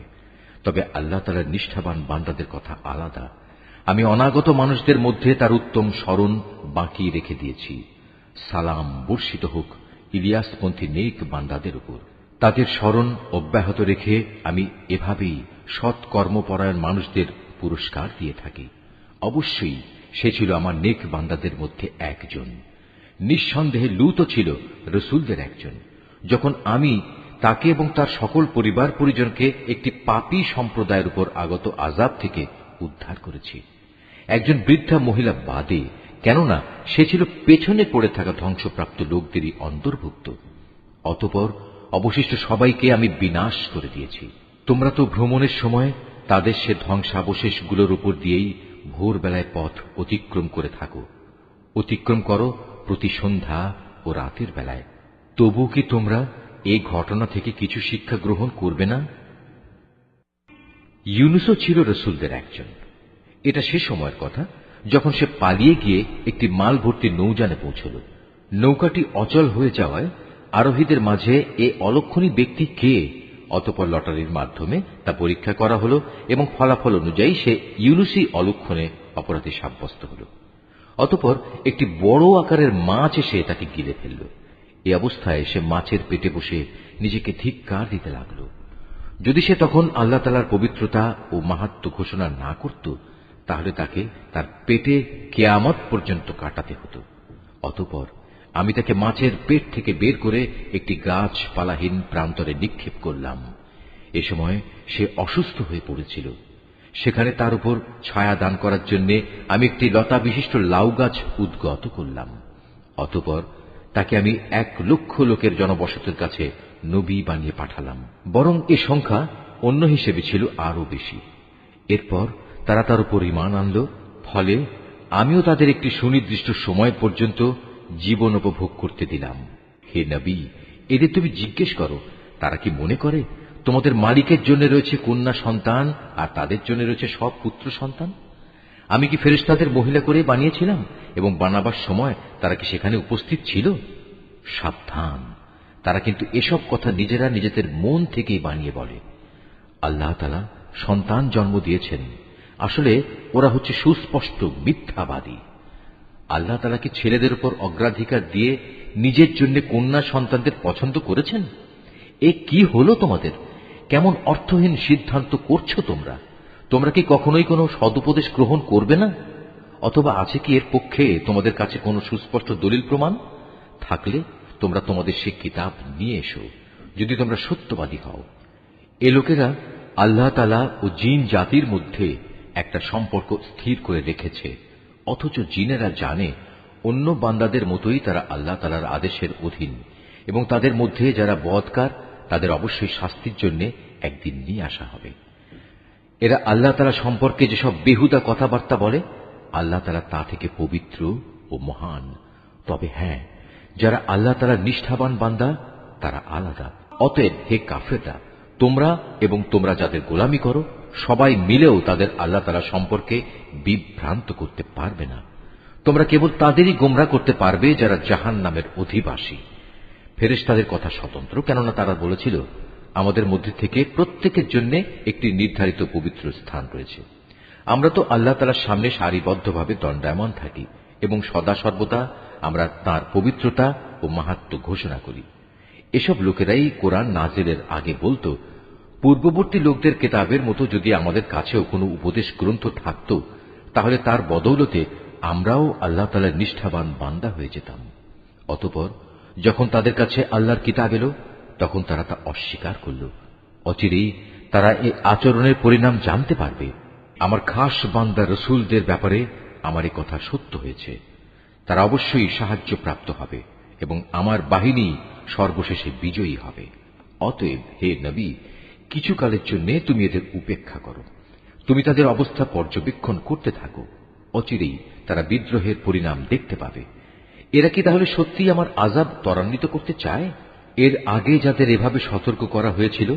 A: তবে আল্লাহ তাআলার নিষ্ঠাবান বান্দাদের কথা আলাদা। আমি অনাগত মানুষদের মধ্যে তার উত্তম স্মরণ বাঁকিয়ে রেখে দিয়েছি। সালাম বর্ষিত হোক ইলিয়াসপন্থী নেক বান্দাদের উপর। তাদের স্মরণ অব্যাহত রেখে আমি এভাবেই সৎ কর্মপরায়ণ মানুষদের পুরস্কার দিয়ে থাকি। অবশ্যই সে ছিল আমার নেক বান্দাদের মধ্যে একজন। নিঃসন্দেহে লূতও ছিল রসুলদের একজন। যখন আমি তাকে এবং তার সকল পরিবার পরিজনকে একটি পাপী সম্প্রদায়ের উপর আগত আযাব থেকে উদ্ধার করেছি, একজন বৃদ্ধা মহিলা বাদে, কেননা সে ছিল পেছনে পড়ে থাকা ধ্বংসপ্রাপ্ত লোকদেরই অন্তর্ভুক্ত। অতঃপর অবশিষ্ট সবাইকে আমি বিনাশ করে দিয়েছি। তোমরা তো ভ্রমণের সময় তাদের সে ধ্বংসাবশেষগুলোর উপর দিয়েই ভোরবেলায় পথ অতিক্রম করে থাকো। অতিক্রম করো প্রতি সন্ধ্যা ও রাতের বেলায়। তবু কি তোমরা এই ঘটনা থেকে কিছু শিক্ষা গ্রহণ করবে না? ইউনুসও ছিল রসুলদের একজন। এটা সে সময়ের কথা যখন সে পালিয়ে গিয়ে একটি মাল ভর্তি নৌযানে পৌঁছল। নৌকাটি অচল হয়ে যাওয়ায় আরোহীদের মাঝে এ অলক্ষণী ব্যক্তি কে? অতঃপর লটারির মাধ্যমে তা পরীক্ষা করা হল এবং ফলাফল অনুযায়ী সে ইউনুসই অলক্ষণে অপরাধী সাব্যস্ত হল। অতঃপর একটি বড় আকারের মাছ এসে তাকে গিলে ফেলল। এই অবস্থায় সে মাছের পেটে বসে নিজেকে ধিক্কার দিতে লাগল। যদি সে তখন আল্লাহ তাআলার পবিত্রতা ও মাহাত্ম্য ঘোষণা না করত, তাহলে তাকে তার পেটে কিয়ামত পর্যন্ত কাটাতে হতো। অতঃপর আমি তাকে মাছের পেট থেকে বের করে একটি গাছপালাহীন প্রান্তরে নিক্ষেপ করলাম। এ সময় সে অসুস্থ হয়ে পড়েছিল। সেখানে তার উপর ছায়া দান করার জন্য আমি একটি লতা বিশিষ্ট লাউ গাছ উদ্গত করলাম। অতঃপর তাকে আমি 1,00,000 লোকের জনবসতির কাছে নবী বানিয়ে পাঠালাম। বরং এ সংখ্যা অন্য হিসেবে ছিল আরো বেশি। এরপর তারা তার উপর ঈমান আনল। ফলে আমিও তাদের একটি সুনির্দিষ্ট সময় পর্যন্ত জীবন উপভোগ করতে দিলাম। হে নবী, এদের তুমি জিজ্ঞেস করো, তারা কি মনে করে তোমাদের মালিকের জন্য রয়েছে কন্যা সন্তান আর তাদের জন্য রয়েছে সব পুত্র সন্তান? আমি কি ফেরেশতাদের মহিলা করে বানিয়েছিলাম এবং বানাবার সময় তারা কি সেখানে উপস্থিত ছিল? সাবধান, তারা কিন্তু এসব কথা নিজেরা নিজেদের মন থেকেই বানিয়ে বলে। আল্লাহ তাআলা সন্তান জন্ম দিয়েছেন, আসলে ওরা হচ্ছে সুস্পষ্ট মিথ্যাবাদী। আল্লাহ তাআলা কি ছেলেদের উপর অগ্রাধিকার দিয়ে নিজের জন্য কন্যা সন্তানদের পছন্দ করেছেন? এ কি হলো তোমাদের? কেমন অর্থহীন সিদ্ধান্ত করছো তোমরা? তোমরা কি কখনোই কোনো সদুপদেশ গ্রহণ করবে না? অথবা আছে কি এর পক্ষে তোমাদের কাছে কোনো সুস্পষ্ট দলিল প্রমাণ? থাকলে তোমরা তোমাদের সে কিতাব নিয়ে এসো, যদি তোমরা সত্যবাদী হও। এ লোকেরা আল্লাহ তাআলা ও জিন জাতির মধ্যে একটা সম্পর্ক স্থির করে রেখেছে, অথচ জিনেরা জানে অন্য বান্দাদের মতোই তারা আল্লাহ তাআলার আদেশের অধীন, এবং তাদের মধ্যে যারা বদকার তাদের অবশ্যই শাস্তির জন্য একদিন নিয়ে আসা হবে। এরা আল্লাহ তাআলা সম্পর্কে যেসব বেহুদা কথাবার্তা বলে, আল্লাহ তাআলা তা থেকে পবিত্র ও মহান। তবে হ্যাঁ, যারা আল্লাহ তাআলার নিষ্ঠাবান বান্দা তারা আলাদা। অতএব হে কাফেররা, তোমরা এবং তোমরা যাদের গোলামি করো সবাই মিলেও তাদের আল্লাহ তাআলা সম্পর্কে বিভ্রান্ত করতে পারবে না। তোমরা কেবল তাদেরই গোমরাহ করতে পারবে যারা জাহান্নামের অধিবাসী। ফেরেশতাদের কথা স্বতন্ত্র, কেননা তারা বলেছিল, আমাদের মধ্যে থেকে প্রত্যেকের জন্য একটি নির্ধারিত পবিত্র স্থান রয়েছে। আমরা তো আল্লাহ তাআলার সামনে সারিবদ্ধভাবে দণ্ডায়মান থাকি এবং সদা সর্বদা আমরা তাঁর পবিত্রতা ও মাহাত্ম্য ঘোষণা করি। এসব লোকেরাই কোরআন নাজিলের আগে বলতো, পূর্ববর্তী লোকদের কেতাবের মতো যদি আমাদের কাছেও কোনো উপদেশ গ্রন্থ থাকত, তাহলে তার বদৌলতে আমরাও আল্লাহ তাআলার নিষ্ঠাবান বান্দা হয়ে যেতাম। অতঃপর যখন তাদের কাছে আল্লাহর কিতাব এলো, তখন তারা তা অস্বীকার করল। অচিরেই তারা এই আচরণের পরিণাম জানতে পারবে। আমার খাস বান্দা রসুলদের ব্যাপারে আমার এই কথা সত্য হয়েছে। তারা অবশ্যই সাহায্য প্রাপ্ত হবে এবং আমার বাহিনী সর্বশেষে বিজয়ী হবে। অতএব হে নবী, কিছু কালের জন্য তুমি এদের উপেক্ষা করো। তুমি তাদের অবস্থা পর্যবেক্ষণ করতে থাকো। অচিরেই তারা বিদ্রোহের পরিণাম দেখতে পাবে। এরা কি তাহলে সত্যিই আমার আযাব ত্বরান্বিত করতে চায়? এর আগে যাদের এভাবে সতর্ক করা হয়েছিল,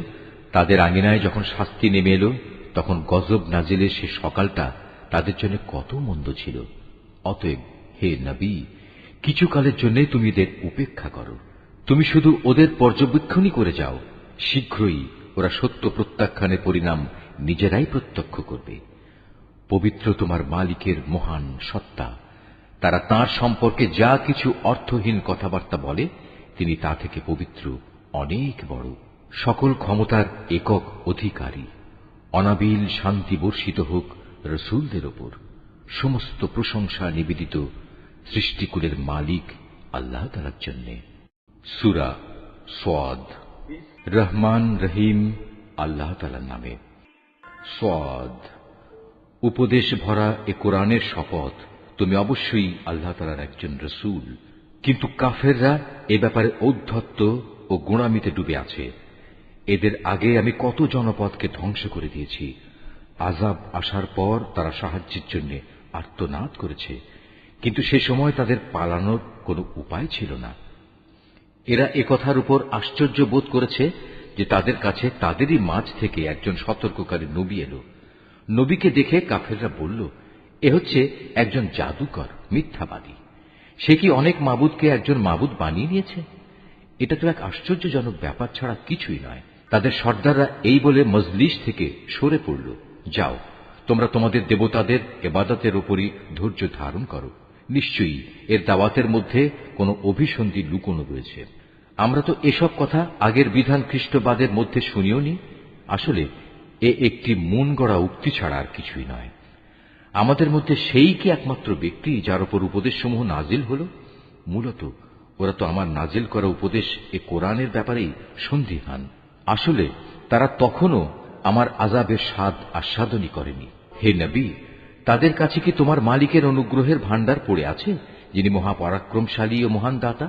A: তাদের আঙিনায় যখন শাস্তি নেমে এলো, তখন গজব নাজিলের সে সকালটা তাদের জন্য কত মন্দ ছিল। অতএব হে নবী, কিছু কালের জন্য তুমি এদের উপেক্ষা করো। তুমি শুধু ওদের পর্যবেক্ষণই করে যাও। শীঘ্রই ওরা সত্য প্রত্যাখ্যানের পরিণাম নিজেরাই প্রত্যক্ষ করবে। পবিত্র তোমার মালিকের মহান সত্তা। তারা তাঁর সম্পর্কে যা কিছু অর্থহীন কথাবার্তা বলে, তিনি তা থেকে পবিত্র, অনেক বড়, সকল ক্ষমতার একক অধিকারী। অনাবিল শান্তি বর্ষিত হোক রসুলদের ওপর। সমস্ত প্রশংসা নিবেদিত সৃষ্টিকুলের মালিক আল্লাহ তাআলার জন্য। সূরা সাদ। রহমান রহিম আল্লাহ তাআলার নামে। সাদ। উপদেশ ভরা এ কোরআনের শপথ, তুমি অবশ্যই আল্লাহ তাআলার একজন রসূল। কিন্তু কাফেররা এ ব্যাপারে ঔদ্ধত্য ও গোঁড়ামিতে ডুবে আছে। এদের আগে আমি কত জনপদকে ধ্বংস করে দিয়েছি। আযাব আসার পর তারা সাহায্যের জন্য আর্তনাদ করেছে, কিন্তু সে সময় তাদের পালানোর কোনো উপায় ছিল না। এরা একথার উপর আশ্চর্য বোধ করেছে যে তাদের কাছে তাদেরই মাঝ থেকে একজন সতর্ককারী নবী এলো। নবীকে দেখে কাফেররা বলল, এ হচ্ছে একজন জাদুকর, মিথ্যাবাদী। সে কি অনেক মাবুদকে একজন মাবুদ বানিয়ে নিয়েছে? এটা তো এক আশ্চর্যজনক ব্যাপার ছাড়া কিছুই নয়। তাদের সর্দাররা এই বলে মজলিস থেকে সরে পড়ল। যাও, তোমরা তোমাদের দেবতাদের ইবাদতের উপরই ধৈর্য ধারণ করো। নিশ্চয়ই এর দাওয়াতের মধ্যে কোনো অভিসন্ধি লুকোনো রয়েছে। আমরা তো এসব কথা আগের বিধান খ্রিস্টবাদের মধ্যে শুনিও নি। আসলে এ একটি মন গড়া উক্তি ছাড়া আর কিছুই নয়। আমাদের মধ্যে সেই কি একমাত্র ব্যক্তি যার উপর উপদেশসমূহ নাজিল হল? মূলত ওরা তো আমার নাজিল করা উপদেশ এ কোরআনের ব্যাপারেই সন্দিহান। আসলে তারা তখনও আমার আযাবের স্বাদ আস্বাদনই করেনি। হে নবী, তাদের কাছে কি তোমার মালিকের অনুগ্রহের ভাণ্ডার পড়ে আছে, যিনি মহাপরাক্রমশালী ও মহান দাতা?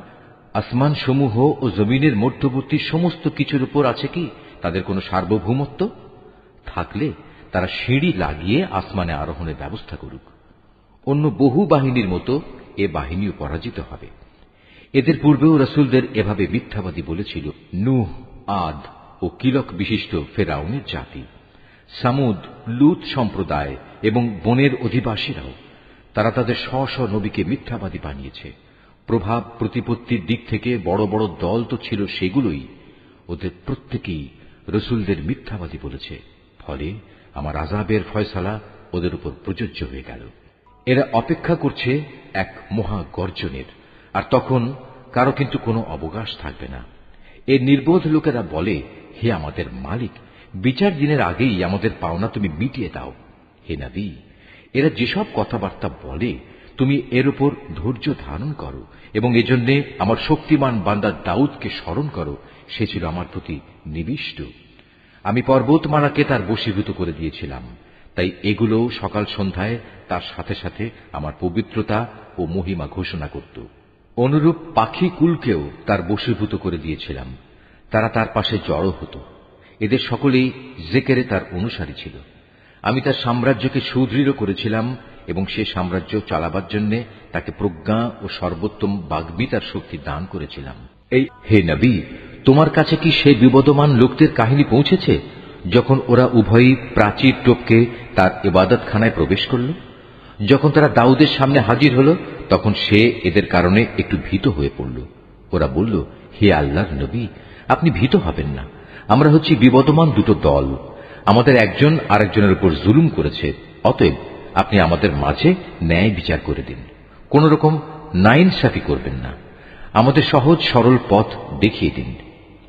A: আসমান সমূহ ও জমিনের মধ্যবর্তী সমস্ত কিছুর উপর আছে কি তাদের কোনো সার্বভৌমত্ব? থাকলে তারা সিঁড়ি লাগিয়ে আসমানে আরোহণের ব্যবস্থা করুক। অন্য বহু বাহিনীর মতো এ বাহিনীও পরাজিত হবে। এদের পূর্বেও রাসূলদের এভাবে মিথ্যাবাদী বলেছিল নূহ, আদ ও কিলক বিশিষ্ট ফেরাউনের জাতি, সামুদ, লূত সম্প্রদায় এবং বনের অধিবাসীরাও। তারা তাদের স্ব স্ব নবীকে মিথ্যাবাদী বানিয়েছে। প্রভাব প্রতিপত্তির দিক থেকে বড় বড় দল তো ছিল, সেগুলোই ওদের প্রত্যেকেই রসুলদের মিথ্যাবাদী বলেছে। ফলে আমার আযাবের ফয়সালা ওদের উপর প্রযোজ্য হয়ে গেল। এরা অপেক্ষা করছে এক মহা গর্জনের, আর তখন কারো কিন্তু কোনো অবকাশ থাকবে না। এর নির্বোধ লোকেরা বলে, হে আমাদের মালিক, বিচার দিনের আগেই আমাদের পাওনা তুমি মিটিয়ে দাও। হে নবী, এরা যেসব কথাবার্তা বলে তুমি এর উপর ধৈর্য ধারণ করো এবং এজন্য আমার শক্তিমান বান্দা দাউদকে স্মরণ করো। সে ছিল আমার প্রতি নিবিষ্ট। আমি পর্বতমালাকে তার বশীভূত করে দিয়েছিলাম, তাই এগুলো সকাল সন্ধ্যায় তার সাথে সাথে আমার পবিত্রতা ও মহিমা ঘোষণা করত। অনুরূপ পাখি কুলকেও তার বশীভূত করে দিয়েছিলাম, তারা তার পাশে জড়ো হতো। এদের সকলেই জেকেরে তার অনুসারী ছিল। আমি তার সাম্রাজ্যকে সুদৃঢ় করেছিলাম এবং সে সাম্রাজ্য চালাবার জন্য তাকে প্রজ্ঞা ও সর্বোত্তম বাগ্মিতার শক্তি দান করেছিলাম। এই হে নবী, তোমার কাছে কি সেই বিবদমান লোকদের কাহিনী পৌঁছেছে যখন ওরা উভয়ই প্রাচীর টপকে তার ইবাদতখানায় প্রবেশ করল? যখন তারা দাউদের সামনে হাজির হল, তখন সে এদের কারণে একটু ভীত হয়ে পড়ল। ওরা বলল, হে আল্লাহর নবী, আপনি ভীত হবেন না। আমরা হচ্ছি বিবদমান দুটো দল, আমাদের একজন আরেকজনের উপর জুলুম করেছে। অতএব আপনি আমাদের মাঝে ন্যায় বিচার করে দিন, কোন রকম নাইনসাফি করবেন না, আমাদের সহজ সরল পথ দেখিয়ে দিন।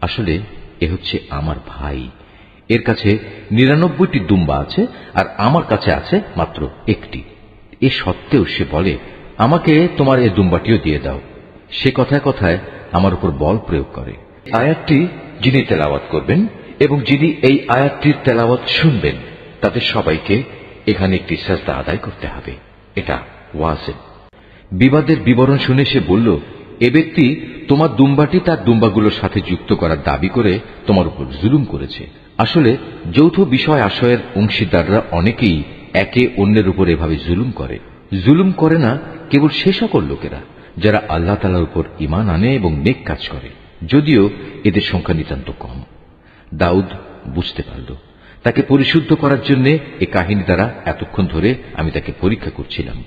A: আসলে এ হচ্ছে আমার ভাই, এর কাছে ৯৯টি দুম্বা আছে আর আমার কাছে আছে মাত্র একটি। এ সত্ত্বেও সে বলে, আমাকে তোমার এ দুম্বাটিও দিয়ে দাও। সে কথায় কথায় আমার উপর বল প্রয়োগ করে। আয়াতটি যিনি তেলাওয়াত করবেন এবং যিনি এই আয়াতটির তেলাওয়াত শুনবেন, তাদের সবাইকে এখানে একটি সাজদা আদায় করতে হবে। এটা ওয়াজিব। বিবাদের বিবরণ শুনে সে বলল, এ ব্যক্তি তোমার দুম্বাটি তার দুম্বাগুলোর সাথে যুক্ত করার দাবি করে তোমার উপর জুলুম করেছে। আসলে যৌথ বিষয় আশয়ের অংশীদাররা অনেকেই একে অন্যের উপর এভাবে জুলুম করে। জুলুম করে না কেবল সে সকল লোকেরা যারা আল্লাহ তাআলার উপর ঈমান আনে এবং নেক কাজ করে, যদিও এদের সংখ্যা নিতান্ত কম। দাউদ বুঝতে পারল। তাকে পরিশুদ্ধ করার জন্য এ কাহিনী দ্বারা এতক্ষণ ধরে আমি তাকে পরীক্ষা করছিলাম।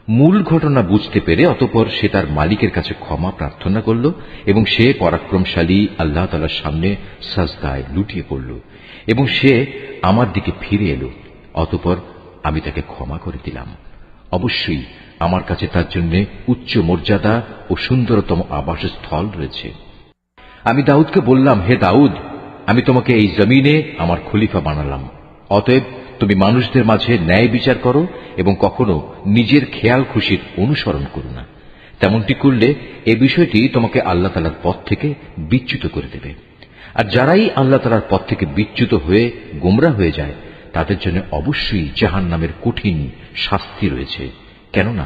A: মূল ঘটনা বুঝতে পেরে অতঃপর সে তার মালিকের কাছে ক্ষমা প্রার্থনা করল এবং সে পরাক্রমশালী আল্লাহ তাআলার সামনে সাজদায় লুটিয়ে পড়ল এবং সে আমার দিকে ফিরে এলো। অতঃপর আমি তাকে ক্ষমা করে দিলাম। অবশ্যই আমার কাছে তার জন্য উচ্চ মর্যাদা ও সুন্দরতম আবাসস্থল রয়েছে। আমি দাউদকে বললাম, হে দাউদ, আমি তোমাকে এই জমিনে আমার খলিফা বানালাম। অতএব তুমি মানুষদের মাঝে ন্যায় বিচার করো এবং কখনো নিজের খেয়াল খুশির অনুসরণ করো না। তেমনটি করলে এ বিষয়টি তোমাকে আল্লাহ তাআলার পথ থেকে বিচ্যুত করে দেবে। আর যারাই আল্লাহ তাআলার পথ থেকে বিচ্যুত হয়ে গোমরা হয়ে যায়, তাদের জন্য অবশ্যই জাহান্নামের কঠিন শাস্তি রয়েছে, কেননা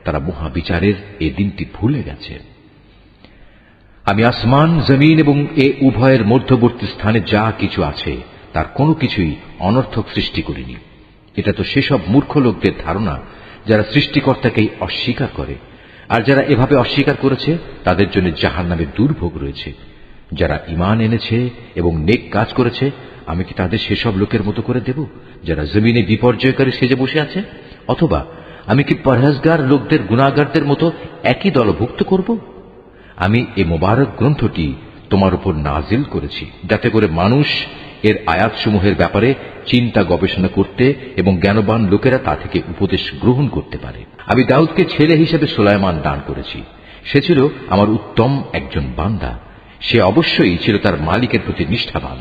A: তারা মহাবিচারের এ দিনটি ভুলে গেছে। আমি আসমান, জমিন এবং এ উভয়ের মধ্যবর্তী স্থানে যা কিছু আছে তার কোনো কিছুই অনর্থক সৃষ্টি করিনি। এটা তো সেসব মূর্খ লোকদের ধারণা যারা সৃষ্টিকর্তাকেই অস্বীকার করে, আর যারা এভাবে অস্বীকার করেছে তাদের জন্য জাহান্নামের দুর্ভোগ রয়েছে। যারা ঈমান এনেছে এবং নেক কাজ করেছে, আমি কি তাদের সেসব লোকের মতো করে দেব যারা জমিনে বিপর্যয়কারী সেজে বসে আছে? অথবা আমি কি পরহেজগার লোকদের গুনাহগারদের মতো একই দলভুক্ত করব? আমি এ মোবারক গ্রন্থটি তোমার উপর নাজিল করেছি যাতে করে মানুষ এর আয়াতসমূহের ব্যাপারে চিন্তা গবেষণা করতে এবং জ্ঞানবান লোকেরা তা থেকে উপদেশ গ্রহণ করতে পারে। আমি দাউদকে ছেলে হিসেবে সুলাইমান দান করেছি। সে ছিল আমার উত্তম একজন বান্দা। সে অবশ্যই ছিল তার মালিকের প্রতি নিষ্ঠাবান।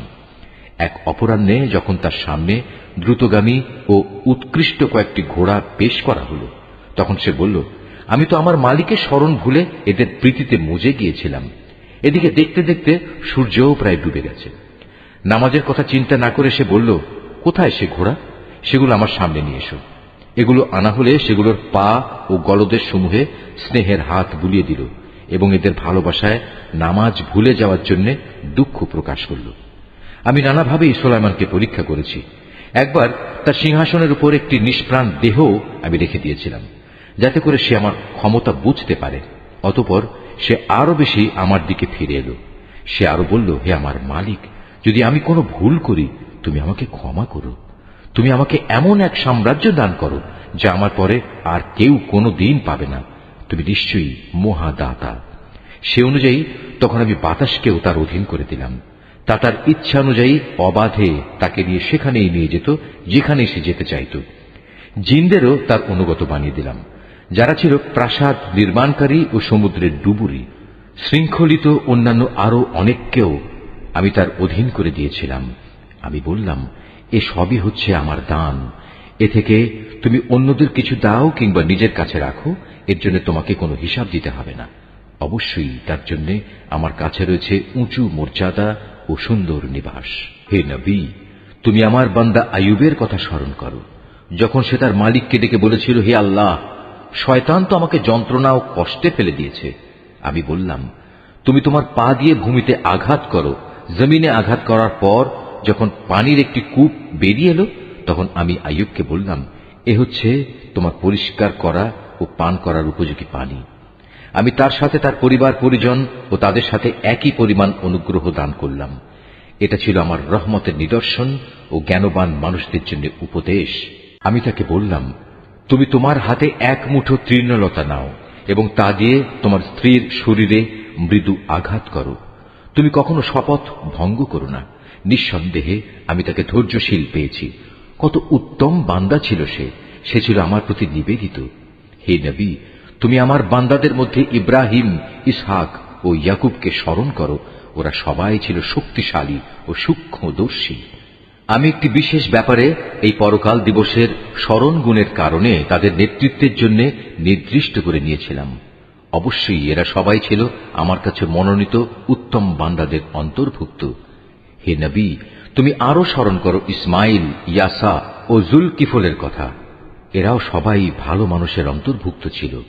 A: এক অপরাহ্নে যখন তার সামনে দ্রুতগামী ও উৎকৃষ্ট কয়েকটি ঘোড়া পেশ করা হলো, তখন সে বলল, আমি তো আমার মালিকের স্মরণ ভুলে এদের প্রীতিতে মুজে গিয়েছিলাম। এদিকে দেখতে দেখতে সূর্যও প্রায় ডুবে গেছে। নামাজের কথা চিন্তা না করে সে বলল, কোথায় সে ঘোড়া? সেগুলো আমার সামনে নিয়ে এসো। এগুলো আনা হলে সেগুলোর পা ও গলদের সমূহে স্নেহের হাত বুলিয়ে দিল এবং এদের ভালোবাসায় নামাজ ভুলে যাওয়ার জন্য দুঃখ প্রকাশ করল। আমি নানাভাবে সুলাইমানকে পরীক্ষা করেছি। একবার তার সিংহাসনের উপর একটি নিষ্প্রাণ দেহ আমি রেখে দিয়েছিলাম, যাতে করে সে আমার ক্ষমতা বুঝতে পারে। অতঃপর সে আরো বেশি আমার দিকে ফিরে এলো। সে আরো বলল, হে আমার মালিক, যদি আমি কোনো ভুল করি তুমি আমাকে ক্ষমা করো। তুমি আমাকে এমন এক সাম্রাজ্য দান করো যা আমার পরে আর কেউ কোনো দিন পাবে না। তুমি নিশ্চয়ই মহাদাতা। সে অনুযায়ী তখন আমি বাতাসকেও তার অধীন করে দিলাম। তা তার ইচ্ছা অনুযায়ী অবাধে তাকে নিয়ে সেখানেই নিয়ে যেত যেখানে সে যেতে চাইত। জিনদেরও তার অনুগত বানিয়ে দিলাম, যারা ছিল প্রাসাদ নির্মাণকারী ও সমুদ্রের ডুবুরি। শৃঙ্খলিত অন্যান্য আরো অনেককেও আমি তার অধীন করে দিয়েছিলাম। আমি বললাম, এ সবই হচ্ছে আমার দান। এ থেকে তুমি অন্যদের কিছু দাও কিংবা নিজের কাছে রাখো, এর জন্য তোমাকে কোনো হিসাব দিতে হবে না। অবশ্যই তার জন্য আমার কাছে রয়েছে উঁচু মর্যাদা ও সুন্দর নিবাস। হে নবী, তুমি আমার বান্দা আইয়ুবের কথা স্মরণ করো, যখন সে তার মালিককে ডেকে বলেছিল, হে আল্লাহ, শয়তান তো আমাকে যন্ত্রণা ও কষ্টে ফেলে দিয়েছে। আমি বললাম, তুমি তোমার পা দিয়ে ভূমিতে আঘাত করো। জমিনে আঘাত করার পর যখন পানির একটি কূপ বেরিয়ে এলো, তখন আমি আইয়ুবকে বললাম, এ হচ্ছে তোমার পরিষ্কার করা ও পান করার উপযোগী পানি। আমি তার সাথে তার পরিবার পরিজন ও তাদের সাথে একই পরিমাণ অনুগ্রহ দান করলাম। এটা ছিল আমার রহমতের নিদর্শন ও জ্ঞানবান মানুষদের জন্য উপদেশ। আমি তাকে বললাম, তুমি তোমার হাতে এক মুঠো তৃণলতা নাও এবং তা দিয়ে তোমার স্ত্রীর শরীরে মৃদু আঘাত করো। তুমি কখনো শপথ ভঙ্গ করো না। নিঃসন্দেহে আমি তাকে ধৈর্যশীল পেয়েছি। কত উত্তম বান্দা ছিল সে ছিল আমার প্রতি নিবেদিত। হে নবী, তুমি আমার বান্দাদের মধ্যে ইব্রাহিম, ইসহাক ও ইয়াকুবকে স্মরণ করো। ওরা সবাই ছিল শক্তিশালী ও সূক্ষ্মদর্শী। আমি একটি বিশেষ ব্যাপারে এই পরকাল দিবসের স্মরণ গুণের কারণে তাদের নেতৃত্বের জন্য নির্দিষ্ট করে নিয়েছিলাম। অবশ্যই এরা সবাই ছিল আমার কাছে মনোনীত উত্তম বান্দাদের অন্তর্ভুক্ত। হে নবী, তুমি আরো স্মরণ করো ইসমাইল, ইয়াসা ও জুলকিফলের কথা। এরাও সবাই ভালো মানুষের অন্তর্ভুক্ত ছিল।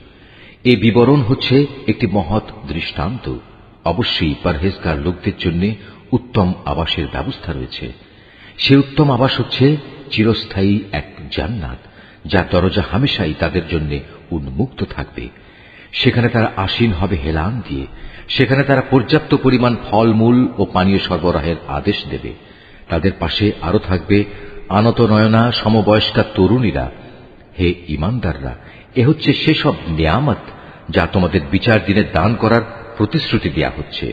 A: এ বিবরণ হচ্ছে একটি মহৎ দৃষ্টান্ত। অবশ্যই পরহেজগার লোকদের জন্য উত্তম আবাসের ব্যবস্থা রয়েছে। সে উত্তম আবাস হচ্ছে চিরস্থায়ী এক জান্নাত, যার দরজা হামেশাই তাদের জন্য উন্মুক্ত থাকবে। সেখানে তারা আসীন হবে হেলান দিয়ে। সেখানে তারা পর্যাপ্ত পরিমাণ ফলমূল ও পানীয় সরবরাহের আদেশ দেবে। তাদের পাশে আরো থাকবে আনত নয়না সমবয়স্কা তরুণীরা। হে ইমানদাররা, এ হচ্ছে সেসব নিয়ামত যা তোমাদের বিচার দিনে দান করার প্রতিশ্রুতি দেয়া হচ্ছে।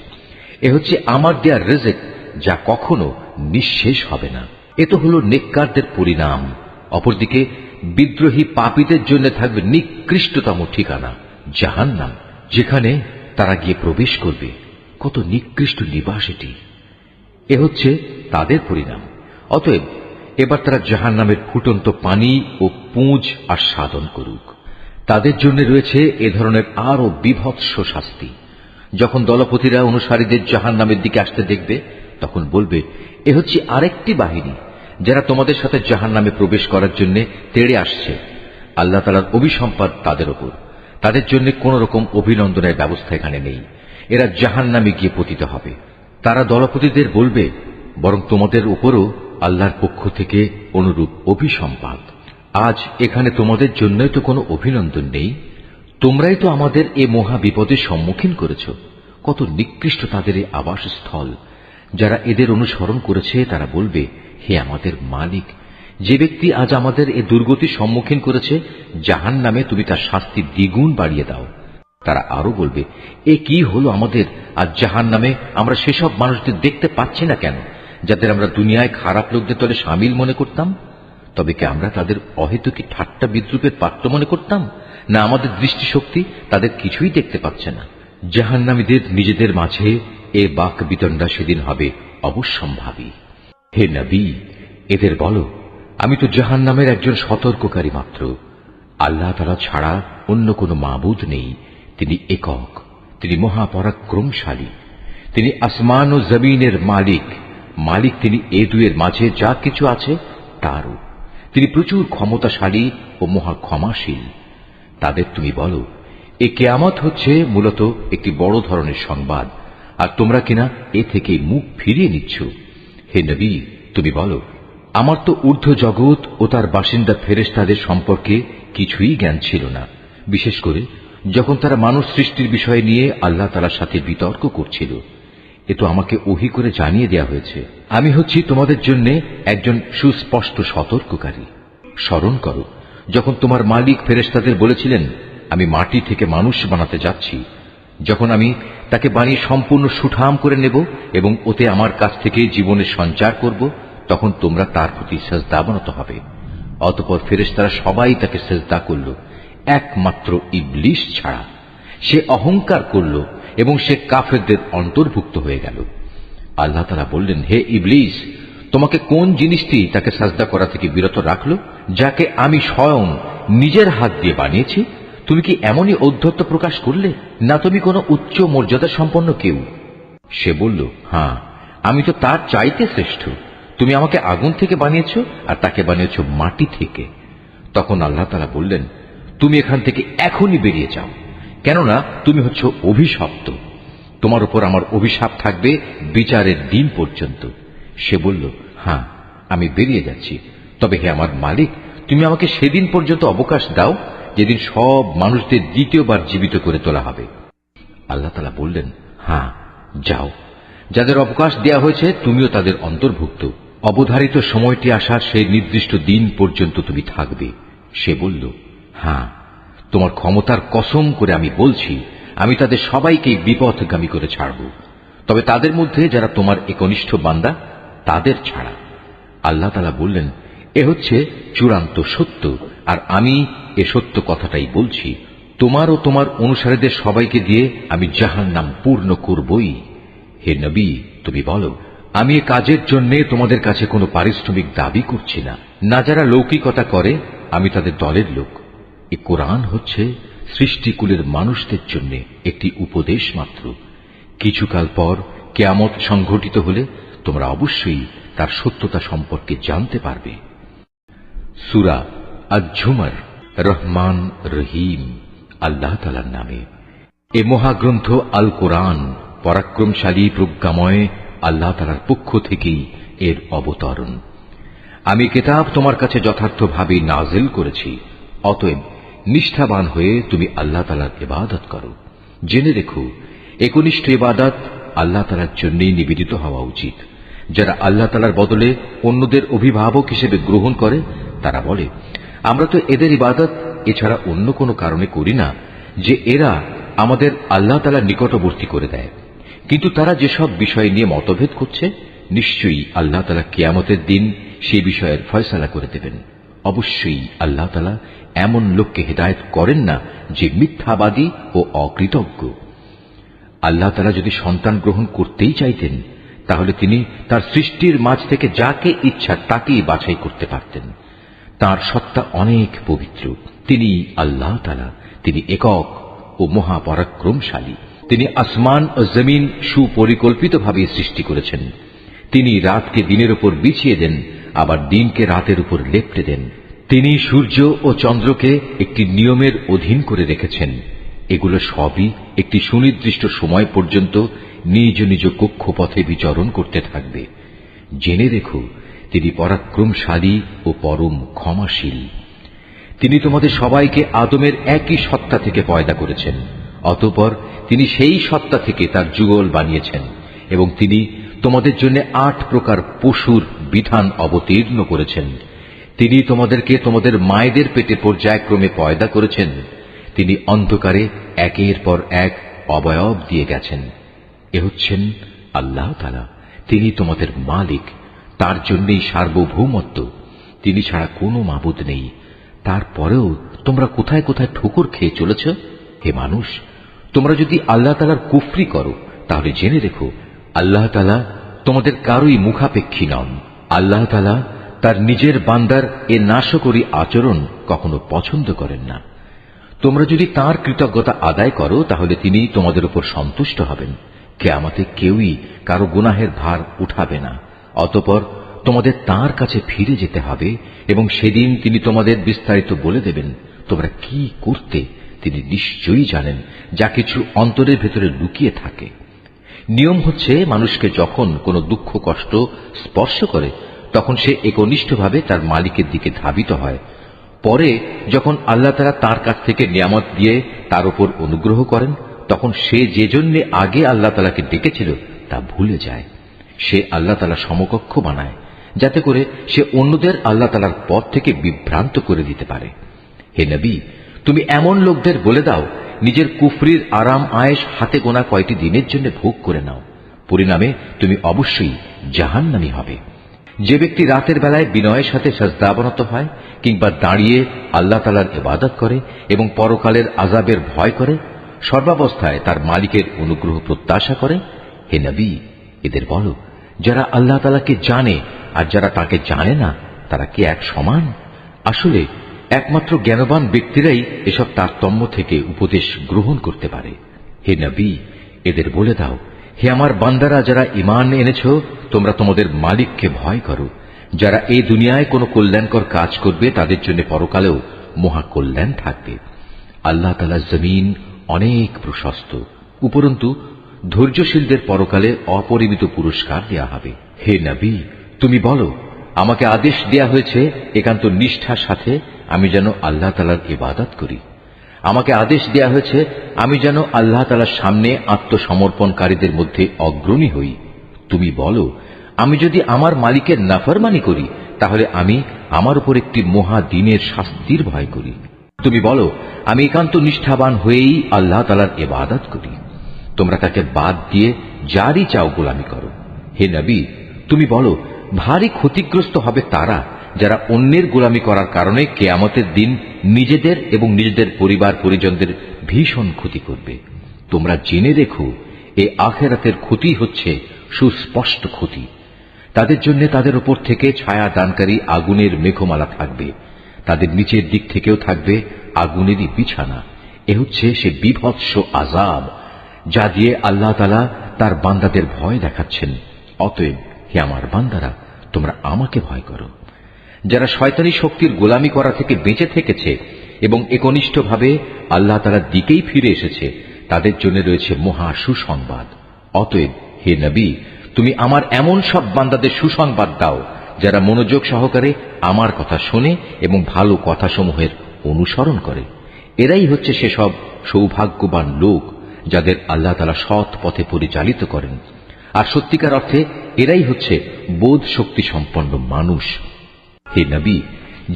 A: এ হচ্ছে আমার দেয়া রিজক, যা কখনো নিঃশেষ হবে না। এ তো হল নেককারদের পরিণাম। অপরদিকে বিদ্রোহী পাপীদের জন্য থাকবে নিকৃষ্টতম ঠিকানা, জাহান্নাম, যেখানে তারা গিয়ে প্রবেশ করবে। কত নিকৃষ্ট নিবাস এটি! এ হচ্ছে তাদের পরিণাম। অতএব এবার তারা জাহান্নামের ফুটন্ত পানি ও পুঁজ আস্বাদন করুক। তাদের জন্য রয়েছে এ ধরনের আরো বিভৎস শাস্তি। যখন দলপতিরা অনুসারীদের জাহান্নামের দিকে আসতে দেখবে, তখন বলবে, এ হচ্ছে আরেকটি বাহিনী যারা তোমাদের সাথে জাহান্নামে প্রবেশ করার জন্য তেড়ে আসছে। আল্লাহ তাআলার অভিসম্পাদ তাদের ওপর। তাদের জন্য কোন রকম অভিনন্দনের ব্যবস্থা এখানে নেই। এরা জাহান্নামে গিয়ে পতিত হবে। তারা দলপতিদের বলবে, বরং তোমাদের উপরও আল্লাহর পক্ষ থেকে অনুরূপ অভিসম্পাদ। আজ এখানে তোমাদের জন্যই তো কোনো অভিনন্দন নেই। তোমরাই তো আমাদের এ মহা বিপদের সম্মুখীন করেছ। কত নিকৃষ্ট তাদের এই আবাসস্থল। যারা এদের অনুসরণ করেছে তারা বলবে, হে আমাদের মালিক, যে ব্যক্তি আজ আমাদের এ দুর্গতির সম্মুখীন করেছে, জাহান্নামে তুমি তার শাস্তি দ্বিগুণ বাড়িয়ে দাও। তারা আরো বলবে, এ কি হলো আমাদের? আজ জাহান্নামে আমরা সেসব মানুষদের দেখতে পাচ্ছি না কেন, যাদের আমরা দুনিয়ায় খারাপ লোকদের দলে সামিল মনে করতাম? তবে কি আমরা তাদের অহেতুকি ঠাট্টা বিদ্রুপের পাত্র মনে করতাম? না আমাদের দৃষ্টিশক্তি তাদের কিছুই দেখতে পাচ্ছে না? জাহান্নামীদের নিজেদের মাঝে এ বাক বিতণ্ডা সেদিন হবে অবশ্যম্ভাবী। হে নবী, এদের বলো, আমি তো জাহান্নামের একজন সতর্ককারী মাত্র। আল্লাহ তাআলা ছাড়া অন্য কোনো মাবুদ নেই। তিনি একক, তিনি মহাপরাক্রমশালী। তিনি আসমান ও জমিনের মালিক। মালিক তিনি এ দুয়ের মাঝে যা কিছু আছে তারও। তিনি প্রচুর ক্ষমতাশালী ও মহা ক্ষমাশীল। তাদের তুমি বলো, এ কিয়ামত হচ্ছে মূলত একটি বড় ধরনের সংবাদ, আর তোমরা কিনা এ থেকে মুখ ফিরিয়ে নিচ্ছ। হে নবী, তুমি বলো, আমার তো ঊর্ধ্ব জগৎ ও তার বাসিন্দা ফেরেশতাদের সম্পর্কে কিছুই জ্ঞান ছিল না, বিশেষ করে যখন তারা মানুষ সৃষ্টির বিষয় নিয়ে আল্লাহ তাআলার সাথে বিতর্ক করছিল। এ তো আমাকে ওহী করে জানিয়ে দেয়া হয়েছে। আমি হচ্ছি তোমাদের জন্য একজন সুস্পষ্ট সতর্ককারী। স্মরণ করো, যখন তোমার মালিক ফেরেশতাদের বলেছিলেন, আমি মাটি থেকে মানুষ বানাতে যাচ্ছি। যখন আমি তাকে বানিয়ে সম্পূর্ণ সুঠাম করে নেব এবং ওতে আমার কাছ থেকে জীবনের সঞ্চার করব, তখন তোমরা তার প্রতি সেজদা অবনত হবে। অতঃপর ফেরেশতারা সবাই তাকে সেজদা করল, একমাত্র ইবলিস ছাড়া। সে অহংকার করল এবং সে কাফেরদের অন্তর্ভুক্ত হয়ে গেল। আল্লাহ তাআলা বললেন, হে ইবলিস, তোমাকে কোন জিনিসটি তাকে সাজদা করা থেকে বিরত রাখলো, যাকে আমি স্বয়ং নিজের হাত দিয়ে বানিয়েছি? তুমি কি এমনই ঔদ্ধত্য প্রকাশ করলে? না তুমি কোনো উচ্চ মর্যাদা সম্পন্ন কেউ? সে বলল, হ্যাঁ, আমি তো তার চাইতে শ্রেষ্ঠ। তুমি আমাকে আগুন থেকে বানিয়েছ আর তাকে বানিয়েছ মাটি থেকে। তখন আল্লাহ তাআলা বললেন, তুমি এখান থেকে এখনই বেরিয়ে যাও, কেননা তুমি হচ্ছ অভিশপ্ত। তোমার উপর আমার অভিশাপ থাকবে বিচারের দিন পর্যন্ত। সে বলল, হ্যাঁ, আমি বেরিয়ে যাচ্ছি, তবে হে আমার মালিক, তুমি আমাকে সেদিন পর্যন্ত অবকাশ দাও যেদিন সব মানুষদের দ্বিতীয়বার জীবিত করে তোলা হবে। আল্লাহ তাআলা বললেন, হ্যাঁ, যাও। যাদের অবকাশ দেয়া হয়েছে তুমিও তাদের অন্তর্ভুক্ত। অবধারিত সময়টি আসার সেই নির্দিষ্ট দিন পর্যন্ত তুমি থাকবে। সে বলল, হ্যাঁ, তোমার ক্ষমতার কসম করে আমি বলছি, আমি তাদের সবাইকেই বিপথগামী করে ছাড়ব, তবে তাদের মধ্যে যারা তোমার একনিষ্ঠ বান্দা তাদের ছাড়া। আল্লাহ তাআলা বললেন, এ হচ্ছে চূড়ান্ত সত্য, আর আমি এ সত্য কথাটাই বলছি। তোমার ও তোমার অনুসারীদের সবাইকে দিয়ে আমি জাহান্নাম পূর্ণ করবই। হে নবী, তুমি বলো, আমি এ কাজের জন্য তোমাদের কাছে কোনো পারিশ্রমিক দাবি করছি না। না যারা লৌকিকতা করে, আমি তাদের দলের লোক। এ কোরআন হচ্ছে সৃষ্টিকুলের মানুষদের জন্য একটি উপদেশ মাত্র। কিছুকাল পর কিয়ামত সংঘটিত হলে তোমরা অবশ্যই তার সত্যতা সম্পর্কে জানতে পারবে। সূরা আজ-ঝুমার। রহমান রহিম আল্লাহ তাআলার নামে। এ মহাগ্রন্থ আল কোরআন পরাক্রমশালী প্রজ্ঞাময় আল্লাহ তাআলার পক্ষ থেকেই এর অবতরণ। আমি কিতাব তোমার কাছে যথার্থভাবে নাজিল করেছি, অতএব নিষ্ঠাবান হয়ে তুমি আল্লাহ তাআলার ইবাদত করো। জেনে রেখো, একনিষ্ঠ ইবাদত আল্লাহ তাআলার জন্যই নিবেদিত হওয়া উচিত। যারা আল্লাহ তাআলার বদলে অন্যদের অভিভাবক হিসেবে গ্রহণ করে, তারা বলে, আমরা তো এদের ইবাদত এছাড়া অন্য কোনো কারণে করি না যে এরা আমাদের আল্লাহ তাআলার নিকটবর্তী করে দেয়। কিন্তু তারা যেসব বিষয় নিয়ে মতভেদ করছে, নিশ্চয়ই আল্লাহ তাআলা কিয়ামতের দিন সেই বিষয়ের ফয়সালা করে দেবেন। অবশ্যই আল্লাহ তাআলা এমন লোককে হেদায়েত করেন না যে মিথ্যাবাদী ও অকৃতজ্ঞ। আল্লাহ তাআলা যদি সন্তান গ্রহণ করতেই চাইতেন, তাহলে তিনি তার সৃষ্টির মাঝ থেকে যাকে ইচ্ছা তাকেই বাছাই করতে পারতেন। তার সত্তা অনেক পবিত্র। তিনি আল্লাহ তাআলা, তিনি একক ও মহাপরাক্রমশালী। তিনি আসমান ও জমিন সুপরিকল্পিতভাবে সৃষ্টি করেছেন। তিনি রাতকে দিনের উপর বিছিয়ে দেন, আবার দিনকে রাতের উপর লেপ্টে দেন। তিনি সূর্য ও চন্দ্রকে একটি নিয়মের অধীন করে রেখেছেন। এগুলো সবই একটি সুনির্দিষ্ট সময় পর্যন্ত নিজ নিজ কক্ষপথে বিচরণ করতে থাকবে। জেনে রেখো, তিনি পরাক্রমশালী ও পরম ক্ষমাশীল। তিনি তোমাদের সবাইকে আদমের একই সত্তা থেকে পয়দা করেছেন। অতঃপর তিনি সেই সত্তা থেকে তার যুগল বানিয়েছেন এবং তিনি তোমাদের জন্য 8 প্রকার পশুর বিধান অবতীর্ণ করেছেন। তিনি তোমাদেরকে তোমাদের মায়েদের পেটে পর্যায়ক্রমে পয়দা করেছেন। তিনি অন্ধকারে একের পর এক অবয়ব দিয়ে গেছেন। এ হচ্ছেন আল্লাহ তাআলা। তিনি তোমাদের মালিক, তার জন্যই সার্বভৌমত্ব। তিনি ছাড়া কোনো মাবুদ নেই। তারপরেও তোমরা কোথায় কোথায় ঠোকর খেয়ে চলেছ? হে মানুষ, তোমরা যদি আল্লাহ তাআলার কুফরি করো, তাহলে জেনে রেখো, আল্লাহ তাআলা তোমাদের কারোই মুখাপেক্ষী নন। আল্লাহ তাআলা তার নিজের বান্দার এ নাশকরী আচরণ কখনো পছন্দ করেন না। তোমরা যদি তাঁর কৃতজ্ঞতা আদায় করো তাহলে তিনি তোমাদের উপর সন্তুষ্ট হবেন। কিয়ামতে কেউই কারো গুনাহের ভার উঠাবে না। অতঃপর তোমাদের তাঁর কাছে ফিরে যেতে হবে এবং সেদিন তিনি তোমাদের বিস্তারিত বলে দেবেন তোমরা কি করতে। তিনি নিশ্চয়ই জানেন যা কিছু অন্তরের ভেতরে লুকিয়ে থাকে। নিয়ম হচ্ছে মানুষকে যখন কোনো দুঃখ কষ্ট স্পর্শ করে তখন সে একনিষ্ঠভাবে তার মালিকের দিকে ধাবিত হয়। পরে যখন আল্লাহ তাআলা তার কাছ থেকে নিয়ামত দিয়ে তার উপর অনুগ্রহ করেন তখন সে যে জন্য আগে আল্লাহ তাআলাকে ডেকেছিল তা ভুলে যায়। সে আল্লাহ তাআলা সমকক্ষ বানায় যাতে করে সে অন্যদের আল্লাহ তাআলার পথ থেকে বিভ্রান্ত করে দিতে পারে। হে নবী, তুমি এমন লোকদের বলে দাও নিজের কুফরির আরাম আয়েশ হাতে গোনা কয়টি দিনের জন্য ভোগ করে নাও, পরিণামে তুমি অবশ্যই জাহান্নামী হবে। যে ব্যক্তি রাতের বেলায় বিনয়ের সাথে সাজদাবনত হয় কিংবা দাঁড়িয়ে আল্লাহ তাআলার ইবাদত করে এবং পরকালের আযাবের ভয় করে, সর্বাবস্থায় তার মালিকের অনুগ্রহ প্রত্যাশা করে, হে নবী এদের বলো যারা আল্লাহ তাআলাকে জানে আর যারা তাকে জানে না তারা কি এক সমান? আসলে একমাত্র জ্ঞানবান ব্যক্তিরাই এসব তারতম্য থেকে উপদেশ গ্রহণ করতে পারে। হে নবী এদের বলে দাও, হে আমার বান্দারা যারা ঈমান এনেছো তোমরা তোমাদের মালিককে ভয় করো। যারা এই দুনিয়ায় কোনো কল্যাণকর কাজ করবে তাদের জন্য পরকালেও মহা কল্যাণ থাকবে। আল্লাহ তাআলার জমিন অনেক প্রশস্ত, উপরন্তু ধৈর্যশীলদের পরকালে অপরিমিত পুরস্কার দেয়া হবে। হে নবী তুমি বলো, আমাকে আদেশ দেয়া হয়েছে একান্ত নিষ্ঠার সাথে আমি যেন আল্লাহ তাআলার ইবাদত করি। আমাকে আদেশ দেয়া হয়েছে আমি যেন আল্লাহ তাআলার সামনে আত্মসমর্পণকারীদের মধ্যে অগ্রণী হই। তুমি বলো, আমি যদি আমার মালিকের নাফরমানি করি তাহলে আমি আমার উপর একটি মহা দিনের শাস্তির ভয় করি। তুমি বলো, আমি একান্ত নিষ্ঠাবান হয়েই আল্লাহ তাআলার ইবাদত করি। তোমরা তাকে বাদ দিয়ে যারই চাও গোলামি করো। হে নবী তুমি বলো, ভারী ক্ষতিগ্রস্ত হবে তারা যারা অন্যের গোলামি করার কারণে কিয়ামতের দিন নিজেদের এবং নিজেদের পরিবার পরিজনদের ভীষণ ক্ষতি করবে। তোমরা জেনে রেখো এই আখিরাতের ক্ষতি হচ্ছে সুস্পষ্ট ক্ষতি। তাদের জন্য তাদের উপর থেকে ছায়া দানকারী আগুনের মেঘমালা থাকবে, তাদের নিচের দিক থেকেও থাকবে আগুনেরই বিছানা। এ হচ্ছে সে বিভৎস আযাব যা দিয়ে আল্লাহ তাআলা তার বান্দাদের ভয় দেখাচ্ছেন। অতএব হে আমার বান্দারা তোমরা আমাকে ভয় করো। যারা শয়তানি শক্তির গোলামি করা থেকে বেঁচে থেকেছে এবং একনিষ্ঠভাবে আল্লাহ তাআলার দিকেই ফিরে এসেছে তাদের জন্য রয়েছে মহা সুসংবাদ। অতএব হে নবী তুমি আমার এমন সব বান্দাদের সুসংবাদ দাও যারা মনোযোগ সহকারে আমার কথা শোনে এবং ভালো কথাসমূহের অনুসরণ করে। এরাই হচ্ছে সেসব সৌভাগ্যবান লোক যাদের আল্লাহ তাআলা সৎ পথে পরিচালিত করেন, আর সত্যিকার অর্থে এরাই হচ্ছে বোধ শক্তি সম্পন্ন মানুষ। হে নবী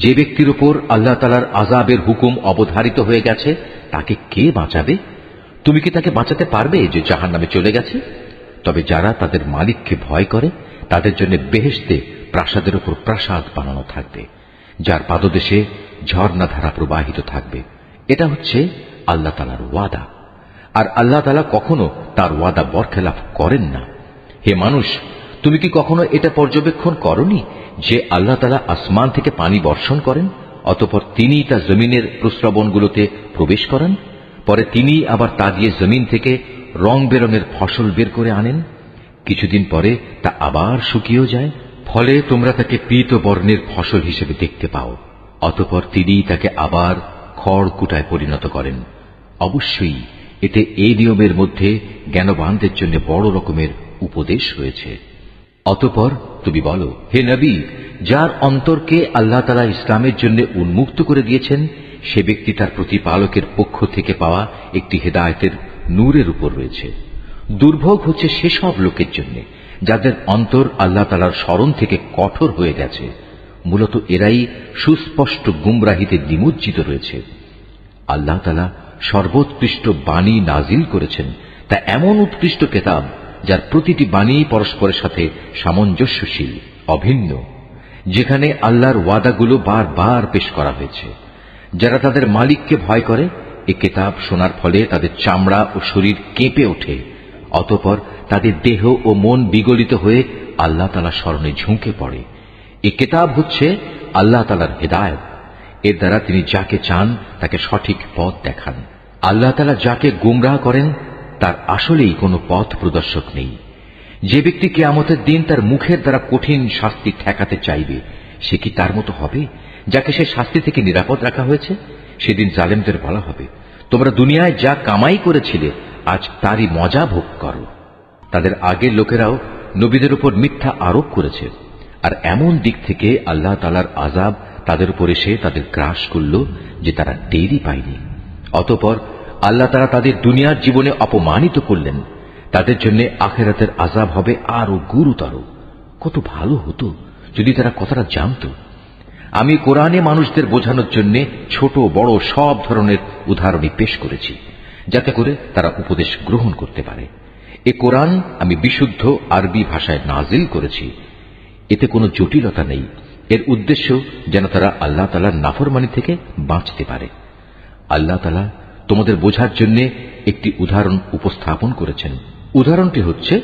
A: যে ব্যক্তির উপর আল্লাহ তাআলার আযাবের হুকুম অবধারিত হয়ে গেছে তাকে কে বাঁচাবে? তুমি কি তাকে বাঁচাতে পারবে যে জাহান্নামে চলে গেছে? তবে যারা তাদের মালিককে ভয় করে তাদের জন্য বেহেশতে প্রাসাদের উপর প্রাসাদ বানানো থাকবে, যার পাদদেশে ঝর্ণাধারা প্রবাহিত থাকবে। এটা হচ্ছে আল্লাহ তাআলার ওয়াদা, আর আল্লাহ তাআলা কখনো তার ওয়াদা বরখেলাফ করেন না। হে মানুষ তুমি কি কখনো এটা পর্যবেক্ষণ করনি যে আল্লাহ তাআলা আসমান থেকে পানি বর্ষণ করেন, অতঃপর তিনি তা জমিনের প্রস্রবণগুলোতে প্রবেশ করান, পরে তিনি আবার তা দিয়ে জমিন থেকে রং বেরঙের ফসল বের করে আনেন। কিছুদিন পরে তা আবার শুকিয়েও যায়, ফলে তোমরা তাকে পীত বর্ণের ফসল হিসেবে দেখতে পাও। অতঃপর তিনি তাকে আবার খড় কুটায় পরিণত করেন। অবশ্যই এতে এই নিয়মের মধ্যে জ্ঞানবানদের জন্য বড় রকমের উপদেশ রয়েছে। অতঃপর তুমি বলো, হে নবী যার অন্তরকে আল্লাহ তাআলা ইসলামের জন্য উন্মুক্ত করে দিয়েছেন সে ব্যক্তি তার প্রতিপালকের পক্ষ থেকে পাওয়া একটি হেদায়েতের নূরের উপর রয়েছে। দুর্ভোগ হচ্ছে সেসব লোকের জন্য যাদের অন্তর আল্লাহ তাআলার স্মরণ থেকে কঠোর হয়ে গেছে। মূলত এরাই সুস্পষ্ট গুমরাহিতে নিমজ্জিত রয়েছে। আল্লাহ তাআলা সর্বোৎকৃষ্ট বাণী নাজিল করেছেন, তা এমন উৎকৃষ্ট কিতাব যার প্রতিটি বাণী পরস্পরের সাথে সামঞ্জস্যশীল, অভিন্ন, যেখানে আল্লাহর ওয়াদাগুলো বারবার পেশ করা হয়েছে। যারা তাদের মালিককে ভয় করে এ কিতাব শোনার ফলে তাদের চামড়া ও শরীর কেঁপে ওঠে, অতঃপর তাদের দেহ ও মন বিগলিত হয়ে আল্লাহ তাআলার স্মরণে ঝুঁকে পড়ে এই কিতাব হচ্ছে আল্লাহ তাআলার হেদায়েত। এর দ্বারা তিনি যাকে চান তাকে সঠিক পথ দেখান। আল্লাহ তাআলা যাকে গোমরাহ করেন তার আসলেই কোনো পথ প্রদর্শক নেই। যে ব্যক্তি কিয়ামতের দিন তার মুখের দ্বারা কঠিন শাস্তি ঠেকাতে চাইবে, সে কি তার মতো হবে যাকে সে শাস্তি থেকে নিরাপদ রাখা হয়েছে? সেদিন জালেমদের বলা হবে, তোমরা দুনিয়ায় যা কামাই করেছিলে আজ তারই মজা ভোগ করো। তাদের আগের লোকেরাও নবীদের উপর মিথ্যা আরোপ করেছে, আর এমন দিক থেকে আল্লাহ তাআলার আযাব তাদের উপর এসে তাদের গ্রাস করল যে তারা টেরই পায়নি। অতঃপর আল্লাহ তাআলা তাদের দুনিয়ার জীবনে অপমানিত করলেন, তাদের জন্য আখিরাতের আযাব হবে আরো গুরুতর। কত ভালো হতো যদি তারা কথাটা জানত। আমি কোরআনে মানুষদের বোঝানোর জন্য ছোট বড় সব ধরনের উদাহরণই পেশ করেছি, যাতে করে তারা উপদেশ গ্রহণ করতে পারে। এ কোরআন আমি বিশুদ্ধ আরবি ভাষায় নাজিল করেছি, এতে কোনো জটিলতা নেই। এর উদ্দেশ্য যেন তারা আল্লাহ তাআলার নাফরমানি থেকে বাঁচতে পারে। আল্লাহ তাআলা তোমাদের বোঝার জন্য একটি উদাহরণ উপস্থাপন করেছেন। উদাহরণটি হচ্ছে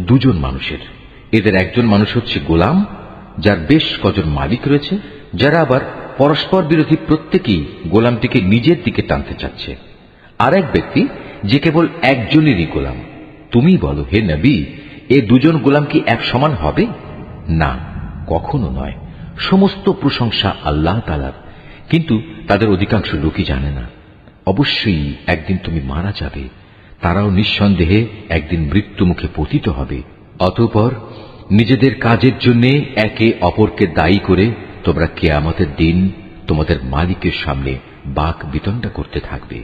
A: দুজন মানুষের। এদের একজন মানুষ হচ্ছে গোলাম, যার বেশ কজন মালিক রয়েছে, যারা আবার পরস্পর বিরোধী, প্রত্যেকেই গোলামটিকে নিজের দিকে টানতে চাচ্ছে। আর এক ব্যক্তি যে কেবল একজনেরই গোলাম। তুমি বলো, হে নবী, এ দুজন গোলাম কি এক সমান হবে? না, কখনো নয়। সমস্ত প্রশংসা আল্লাহ তাআলার, কিন্তু তাদের অধিকাংশ লোকই জানে না। অবশ্যই একদিন তুমি মারা যাবে, তারাও নিঃসন্দেহে একদিন মৃত্যু মুখে পতিত হবে। অতঃপর নিজেদের কাজের জন্য একে অপরকে দায়ী করে তোমরা কিয়ামতের দিন তোমাদের মালিকের সামনে বাক বিতণ্ডা করতে থাকবে।